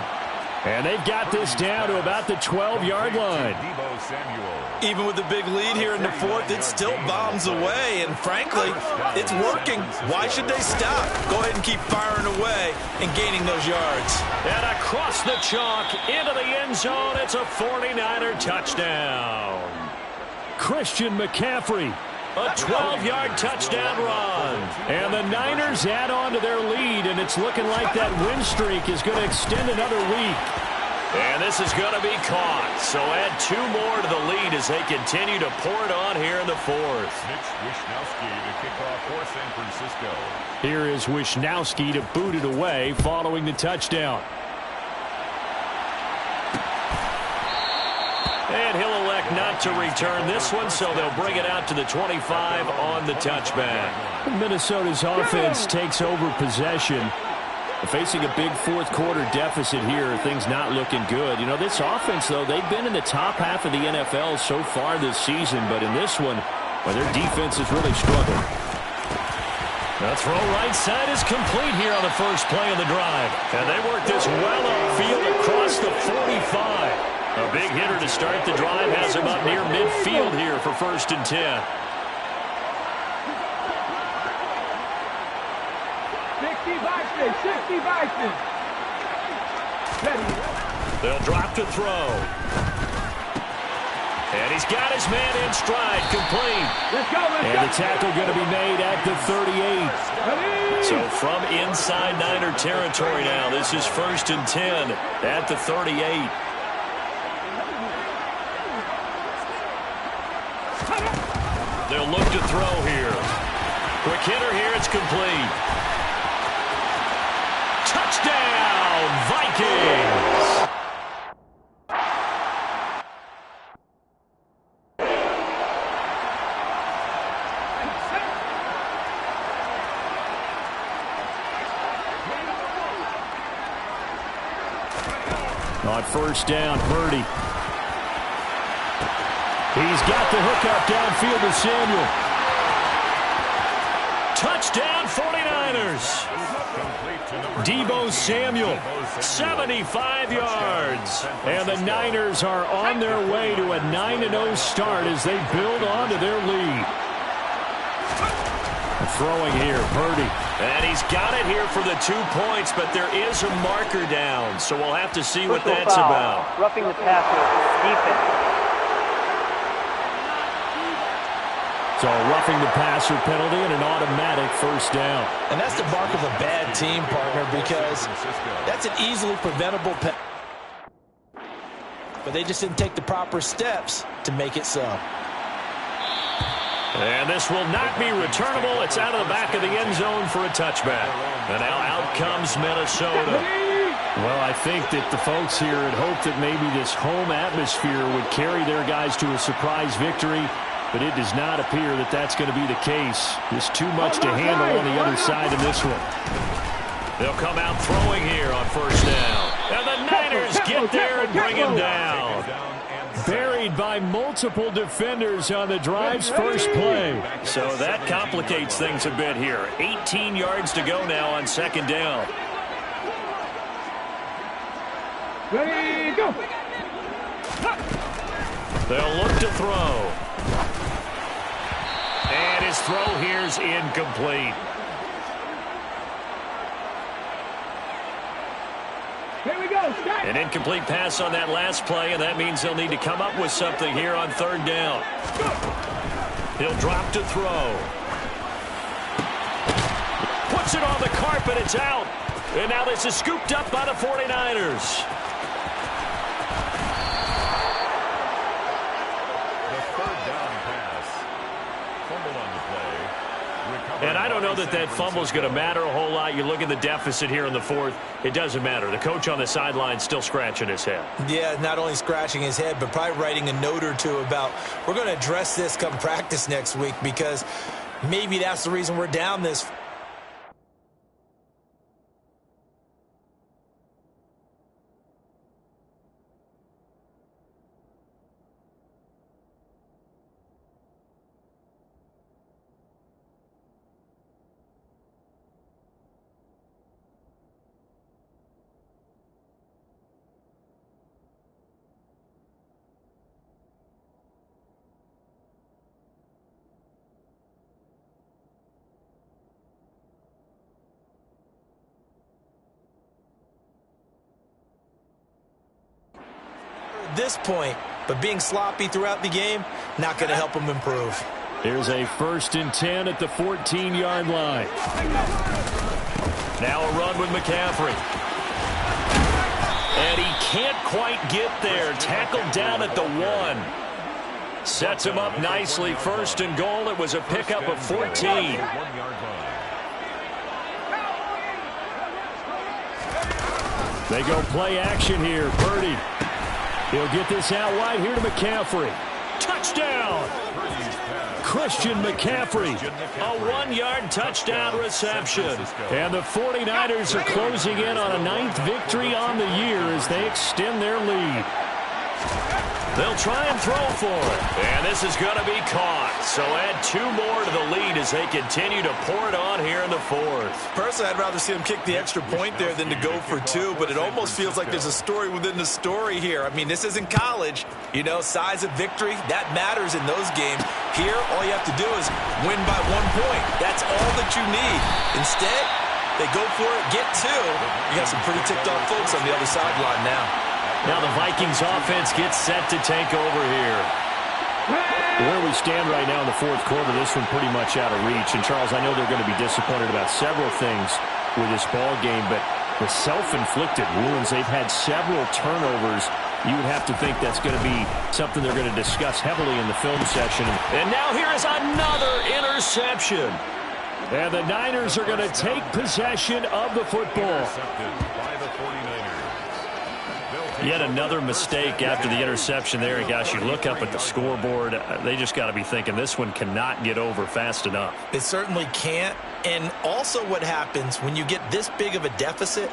F: And they've got this down to about the 12-yard line.
H: Even with the big lead here in the 4th, it still bombs away. And frankly, it's working. Why should they stop? Go ahead and keep firing away and gaining those yards.
F: And across the chalk into the end zone, it's a 49er touchdown. Christian McCaffrey. A 12-yard touchdown run. And the Niners add on to their lead, and it's looking like that win streak is going to extend another week. And this is going to be caught. So add 2 more to the lead as they continue to pour it on here in the 4th.
G: Mitch Wishnowsky to kick off for San Francisco.
F: Here is Wishnowsky to boot it away following the touchdown. And he'll elect not to return this one, so they'll bring it out to the 25 on the touchback. Minnesota's offense takes over possession. Facing a big fourth quarter deficit here, things not looking good. You know, this offense, though, they've been in the top half of the NFL so far this season, but in this one, well, their defense has really struggled. The throw right side is complete here on the first play of the drive. And they work this well upfield across the 45. A big hitter to start the drive has him up near midfield here for 1st and 10.
E: 60 Vikings.
F: They'll drop to throw.
C: And he's got his man in stride, complete.
E: Let's go, let's
C: and the tackle going to be made at the 38. So from inside Niner territory now, this is 1st and 10 at the 38. They'll look to throw here. Quick hitter here, it's complete. Touchdown, Vikings! On 1st down, Purdy. He's got the hookup downfield to Samuel. Touchdown, 49ers. Deebo Samuel, 75 yards. And the Niners are on their way to a 9-0 start as they build on to their lead. Throwing here, Purdy. And he's got it here for the 2 points, but there is a marker down, so we'll have to see what that's about.
I: Roughing the passer, defense.
C: So roughing the passer penalty and an automatic 1st down.
D: And that's the mark of a bad team, partner, because that's an easily preventable penalty. But they just didn't take the proper steps to make it so.
C: And this will not be returnable. It's out of the back of the end zone for a touchback. And now out comes Minnesota. Well, I think that the folks here had hoped that maybe this home atmosphere would carry their guys to a surprise victory, but it does not appear that that's going to be the case. There's too much to handle on the other side in this one. They'll come out throwing here on 1st down. And the Niners get there and bring him down. Buried by multiple defenders on the drive's first play. So that complicates things a bit here. 18 yards to go now on 2nd down.
E: Ready, go.
C: They'll look to throw. And his throw here's incomplete.
E: Here we go. Start.
C: An incomplete pass on that last play, and that means they'll need to come up with something here on 3rd down. He'll drop to throw. Puts it on the carpet, it's out. And now this is scooped up by the 49ers.
G: The 3rd down pass. Fumble on the play.
C: And I don't know that that fumble is going to matter a whole lot. You look at the deficit here in the 4th. It doesn't matter. The coach on the sideline still scratching his head.
H: Yeah, not only scratching his head, but probably writing a note or two about we're going to address this come practice next week because maybe that's the reason we're down this. This point, but being sloppy throughout the game, not going to help him improve.
C: Here's a 1st and 10 at the 14-yard line. Now a run with McCaffrey. And he can't quite get there. Tackled down at the 1. Sets him up nicely. 1st and goal. It was a pickup of 14. They go play action here. Purdy. He'll get this out wide here to McCaffrey. Touchdown! Christian McCaffrey. A 1-yard touchdown reception. And the 49ers are closing in on a 9th victory on the year as they extend their lead. They'll try and throw for it. And this is going to be caught. So add 2 more to the lead as they continue to pour it on here in the 4th.
H: Personally, I'd rather see him kick the extra point there than to go for 2, but it almost feels like there's a story within the story here. I mean, this isn't college. You know, size of victory, that matters in those games. Here, all you have to do is win by 1 point. That's all that you need. Instead, they go for it, get 2. You got some pretty ticked off folks on the other sideline now.
C: Now the Vikings offense gets set to take over here.
F: Where we stand right now in the fourth quarter, this one pretty much out of reach. And, Charles, I know they're going to be disappointed about several things with this ball game, but the self-inflicted wounds, they've had several turnovers. You would have to think that's going to be something they're going to discuss heavily in the film session.
C: And now here is another interception.
F: And the Niners are going to take possession of the football.
C: Yet another mistake after the interception there. And, gosh, you look up at the scoreboard, they just got to be thinking this one cannot get over fast enough.
H: It certainly can't. And also what happens when you get this big of a deficit,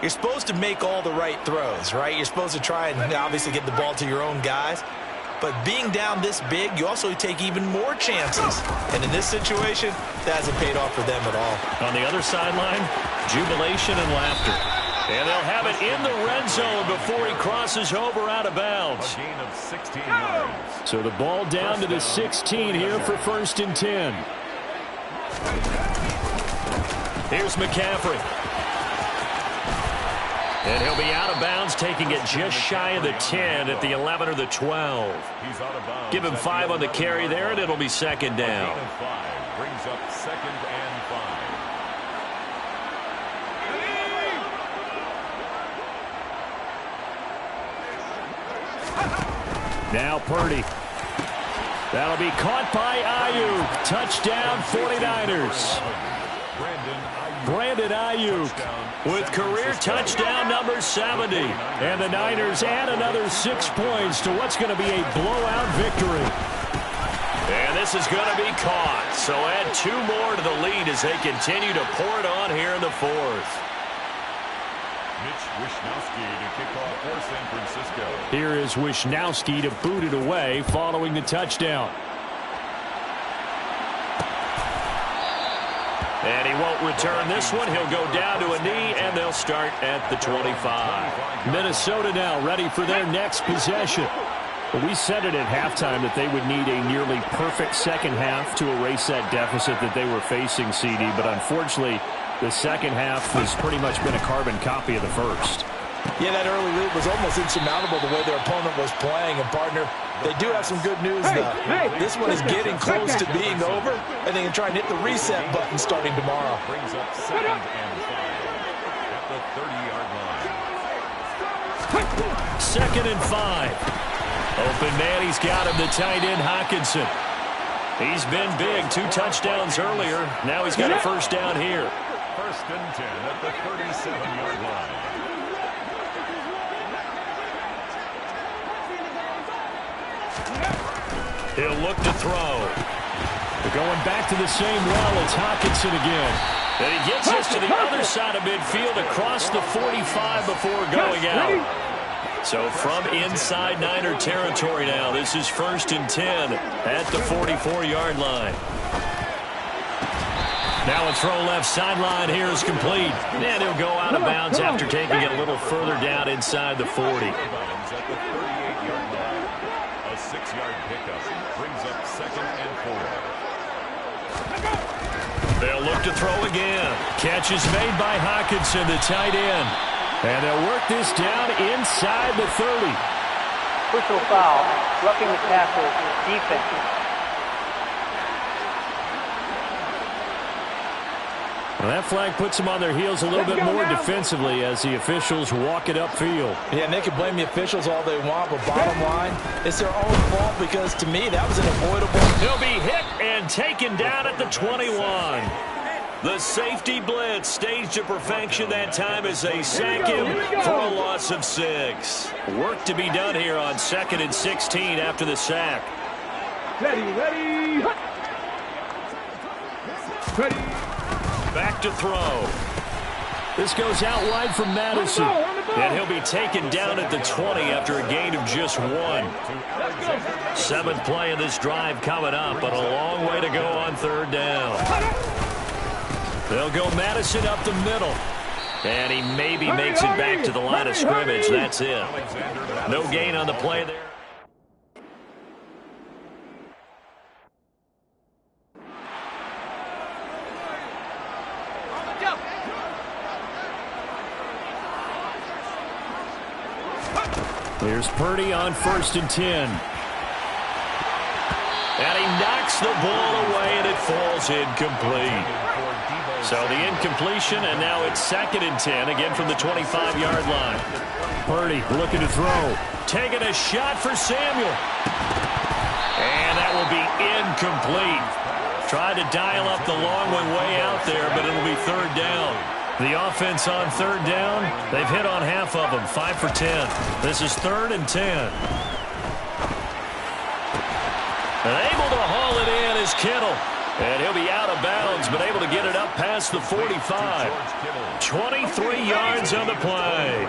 H: you're supposed to make all the right throws, right? You're supposed to try and obviously get the ball to your own guys. But being down this big, you also take even more chances. And in this situation, that hasn't paid off for them at all.
C: On the other sideline, jubilation and laughter. And they'll have it in the red zone before he crosses over out of bounds.
G: A gain of 16 yards.
F: So the ball down to the 16 here for 1st and 10.
C: Here's McCaffrey. And he'll be out of bounds, taking it just shy of the 10 at the 11 or the 12.
G: He's out of bounds.
C: Give him 5 on the carry there, and it'll be 2nd down.
G: A gain of 5 brings up 2nd and 5.
F: Now Purdy. That'll be caught by Ayuk. Touchdown 49ers. Brandon Ayuk
C: With career touchdown number 70.
F: And the Niners add another 6 points to what's going to be a blowout victory.
C: And this is going to be caught. So add 2 more to the lead as they continue to pour it on here in the 4th.
G: Mitch Wishnowsky to kick off for San Francisco.
F: Here is Wishnowsky to boot it away following the touchdown.
C: And he won't return this one. He'll go down to a knee, and they'll start at the 25.
F: Minnesota now ready for their next possession. Well, we said it at halftime that they would need a nearly perfect second half to erase that deficit that they were facing, CD. But unfortunately, the second half has pretty much been a carbon copy of the first.
D: Yeah, that early lead was almost insurmountable the way their opponent was playing. And, partner, they do have some good news, though. This one is getting close to being over, and they can try and hit the reset button starting tomorrow.
G: Brings up 2nd and 5 at the 30-yard line.
C: 2nd and 5. Open man, he's got him, the tight end, Hockenson. He's been big, 2 touchdowns earlier. Now he's got a 1st down here.
G: 1st and 10 at the 37-yard line.
C: He'll look to throw.
F: They're going back to the same well. It's Hockenson again.
C: And he gets us to the other side of midfield across the 45 before going out. So from inside Niner territory now, this is 1st and 10 at the 44-yard line. Now a throw left sideline here is complete. And he'll go out of bounds after taking it a little further down inside the 40.
G: At the 38-yard line. A 6-yard pickup brings up 2nd and 4.
C: They'll look to throw again. Catch is made by Hockenson, the tight end.
F: And they'll work this down inside the 30.
I: Personal foul, roughing the tackle, defense.
F: Well, that flag puts them on their heels a little bit more defensively as the officials walk it upfield.
D: Yeah, and they can blame the officials all they want, but bottom line, it's their own fault because, to me, that was an avoidable.
C: He'll be hit and taken down at the 21. The safety blitz staged to perfection that time as they sack him for a loss of 6. Work to be done here on 2nd and 16 after the sack.
E: Ready.
C: Back to throw.
F: This goes out wide from Madison.
C: And he'll be taken down at the 20 after a gain of just 1. 7th play of this drive coming up, but a long way to go on 3rd down. They'll go Madison up the middle. And he maybe makes it back to the line of scrimmage. That's it. No gain on the play there.
F: Here's Purdy on 1st and 10.
C: Kicks the ball away, and it falls incomplete. So the incompletion, and now it's 2nd and 10, again from the 25-yard line.
F: Purdy looking to throw.
C: Taking a shot for Samuel. And that will be incomplete. Tried to dial up the long one way out there, but it'll be 3rd down. The offense on 3rd down, they've hit on half of them, 5 for 10. This is 3rd and 10. And able to haul it in is Kittle. And he'll be out of bounds, but able to get it up past the 45. 23 yards on the play.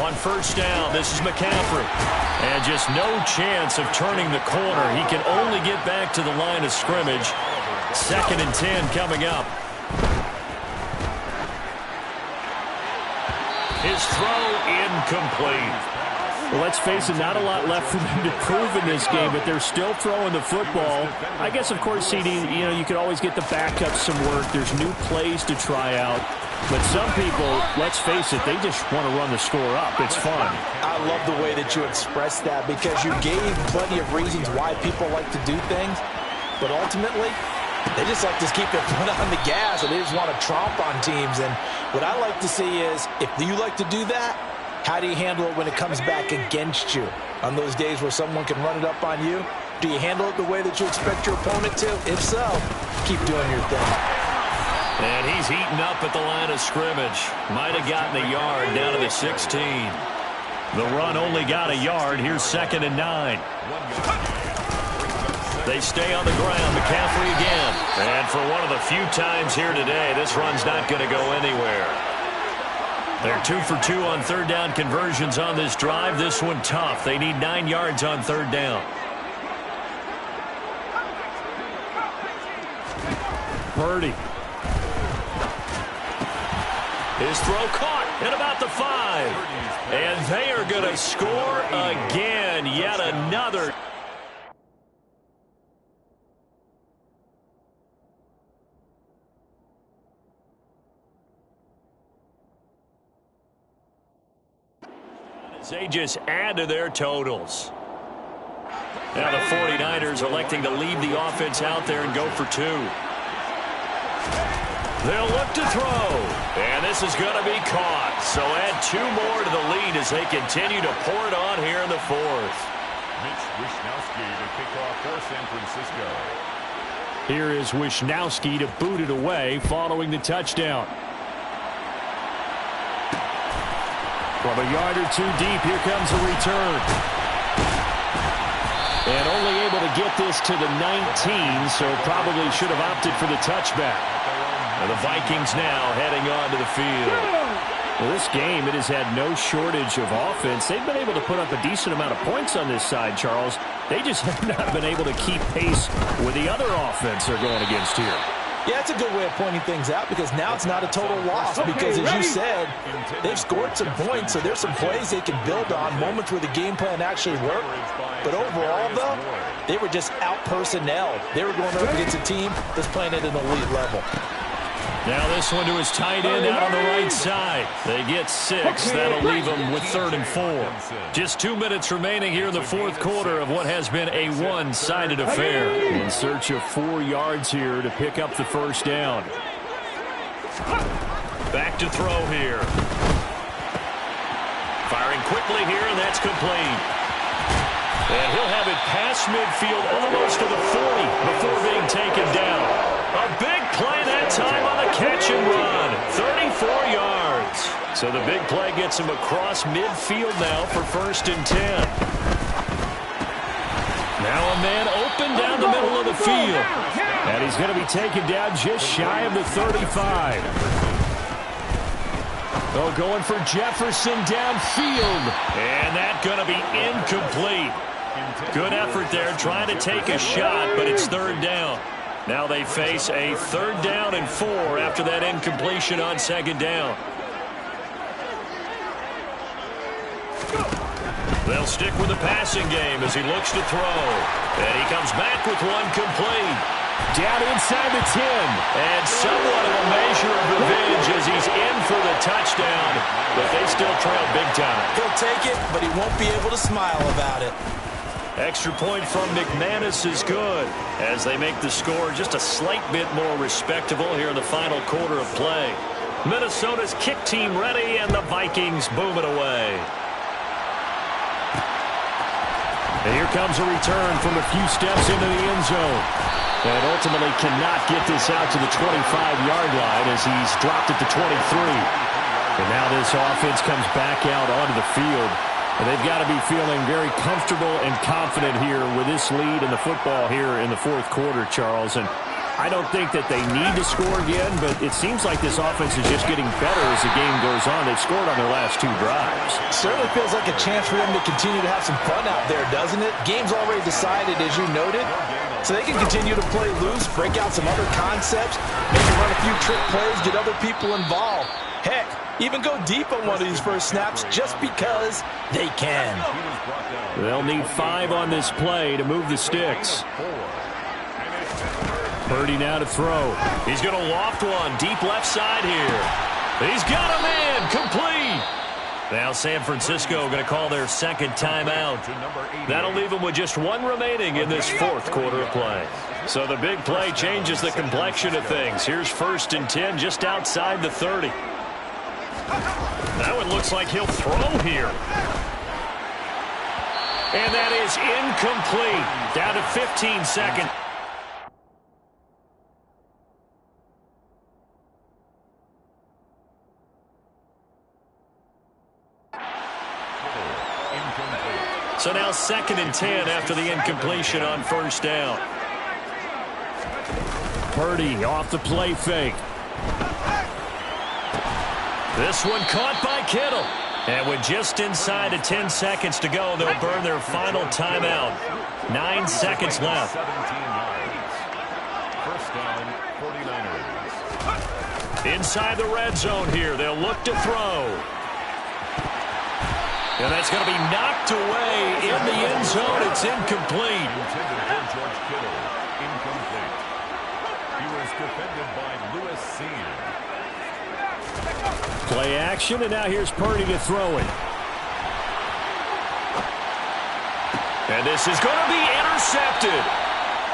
C: On 1st down, this is McCaffrey. And just no chance of turning the corner. He can only get back to the line of scrimmage. 2nd and 10 coming up. His throw incomplete.
F: Well, let's face it, not a lot left for them to prove in this game, but they're still throwing the football. I guess, of course, CD, you could always get the backups some work. There's new plays to try out. But some people, let's face it, they just want to run the score up. It's fun.
D: I love the way that you expressed that because you gave plenty of reasons why people like to do things. But ultimately, they just like to keep their foot on the gas, and they just want to tromp on teams. And what I like to see is, if you like to do that, how do you handle it when it comes back against you? On those days where someone can run it up on you, do you handle it the way that you expect your opponent to? If so, keep doing your thing.
C: And he's heating up at the line of scrimmage. Might have gotten a yard down to the 16. The run only got a yard. Here's 2nd and 9. They stay on the ground. McCaffrey again. And for one of the few times here today, this run's not going to go anywhere. They're 2 for 2 on 3rd down conversions on this drive. This one tough. They need 9 yards on 3rd down.
F: Purdy.
C: His throw caught at about the 5. And they are going to score again. Yet another. They just add to their totals. Now the 49ers electing to leave the offense out there and go for 2. They'll look to throw. And this is going to be caught. So add 2 more to the lead as they continue to pour it on here in the 4th.
G: Mitch Wishnowsky to kick off for San Francisco.
F: Here is Wishnowsky to boot it away following the touchdown. From a yard or 2 deep, here comes a return. And only able to get this to the 19, so probably should have opted for the touchback. And the Vikings now heading on to the field. Well, this game, it has had no shortage of offense. They've been able to put up a decent amount of points on this side, Charles. They just have not been able to keep pace with the other offense they're going against here.
D: Yeah, it's a good way of pointing things out because now it's not a total loss because, as you said, they've scored some points, so there's some plays they can build on, moments where the game plan actually worked. But overall, though, they were just out-personnel. They were going up against a team that's playing at an elite level.
C: Now this one to his tight end out on the right side. They get 6. That'll leave them with 3rd and 4. Just 2 minutes remaining here in the 4th quarter of what has been a one-sided affair.
F: In search of 4 yards here to pick up the 1st down.
C: Back to throw here. Firing quickly here, and that's complete. And he'll have it past midfield almost to the 40 before being taken down. A big play that time on the catch and run. 34 yards. So the big play gets him across midfield now for 1st and 10. Now a man open down the middle of the field. And he's going to be taken down just shy of the 35. Oh, going for Jefferson downfield. And that's going to be incomplete. Good effort there trying to take a shot, but it's 3rd down. Now they face a 3rd down and 4 after that incompletion on 2nd down. They'll stick with the passing game as he looks to throw. And he comes back with one complete.
F: Down inside the 10.
C: And somewhat of a measure of revenge as he's in for the touchdown. But they still trail big time.
H: He'll take it, but he won't be able to smile about it.
C: Extra point from McManus is good as they make the score just a slight bit more respectable here in the final quarter of play. Minnesota's kick team ready, and the Vikings boom it away.
F: And here comes a return from a few steps into the end zone. And ultimately cannot get this out to the 25-yard line as he's dropped it to 23. And now this offense comes back out onto the field. And they've got to be feeling very comfortable and confident here with this lead in the football here in the fourth quarter, Charles. And I don't think that they need to score again, but it seems like this offense is just getting better as the game goes on. They've scored on their last 2 drives.
D: Certainly feels like a chance for them to continue to have some fun out there, doesn't it? Game's already decided, as you noted, so they can continue to play loose, break out some other concepts, maybe run a few trick plays, get other people involved. Heck, even go deep on one of these first snaps just because they can.
F: They'll need 5 on this play to move the sticks. Purdy now to throw.
C: He's going to loft one deep left side here. He's got a man complete. Now San Francisco going to call their second timeout. That'll leave them with just 1 remaining in this fourth quarter of play. So the big play changes the complexion of things. Here's 1st and 10 just outside the 30. That one looks like he'll throw here. And that is incomplete. Down to 15 seconds. So now 2nd and 10 after the incompletion on 1st down.
F: Purdy off the play fake.
C: This one caught by Kittle. And with just inside of 10 seconds to go, they'll burn their final timeout. 9 seconds left.
G: 17 yards. First down, 49ers.
C: Inside the red zone here. They'll look to throw. And that's going to be knocked away in the end zone. It's incomplete.
G: Intended for George Kittle. Incomplete. He was defended by Lewis Seen.
F: Play action, and now here's Purdy to throw it.
C: And this is going to be intercepted.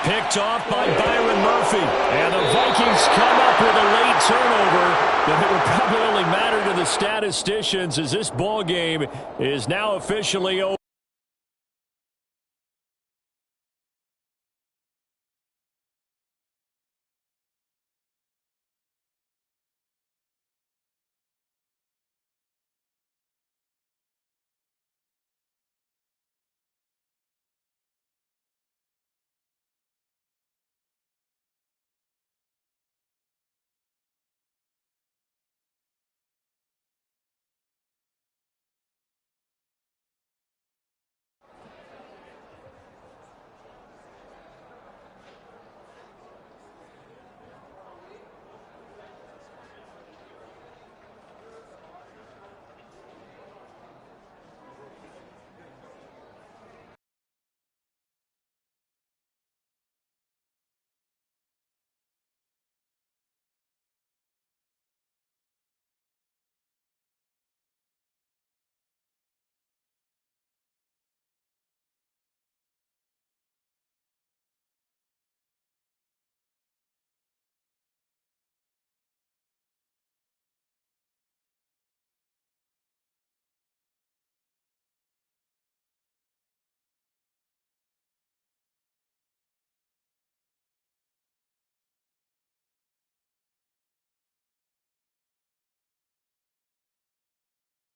C: Picked off by Byron Murphy. And the Vikings come up with a late turnover, but it will probably only matter to the statisticians as this ball game is now officially over.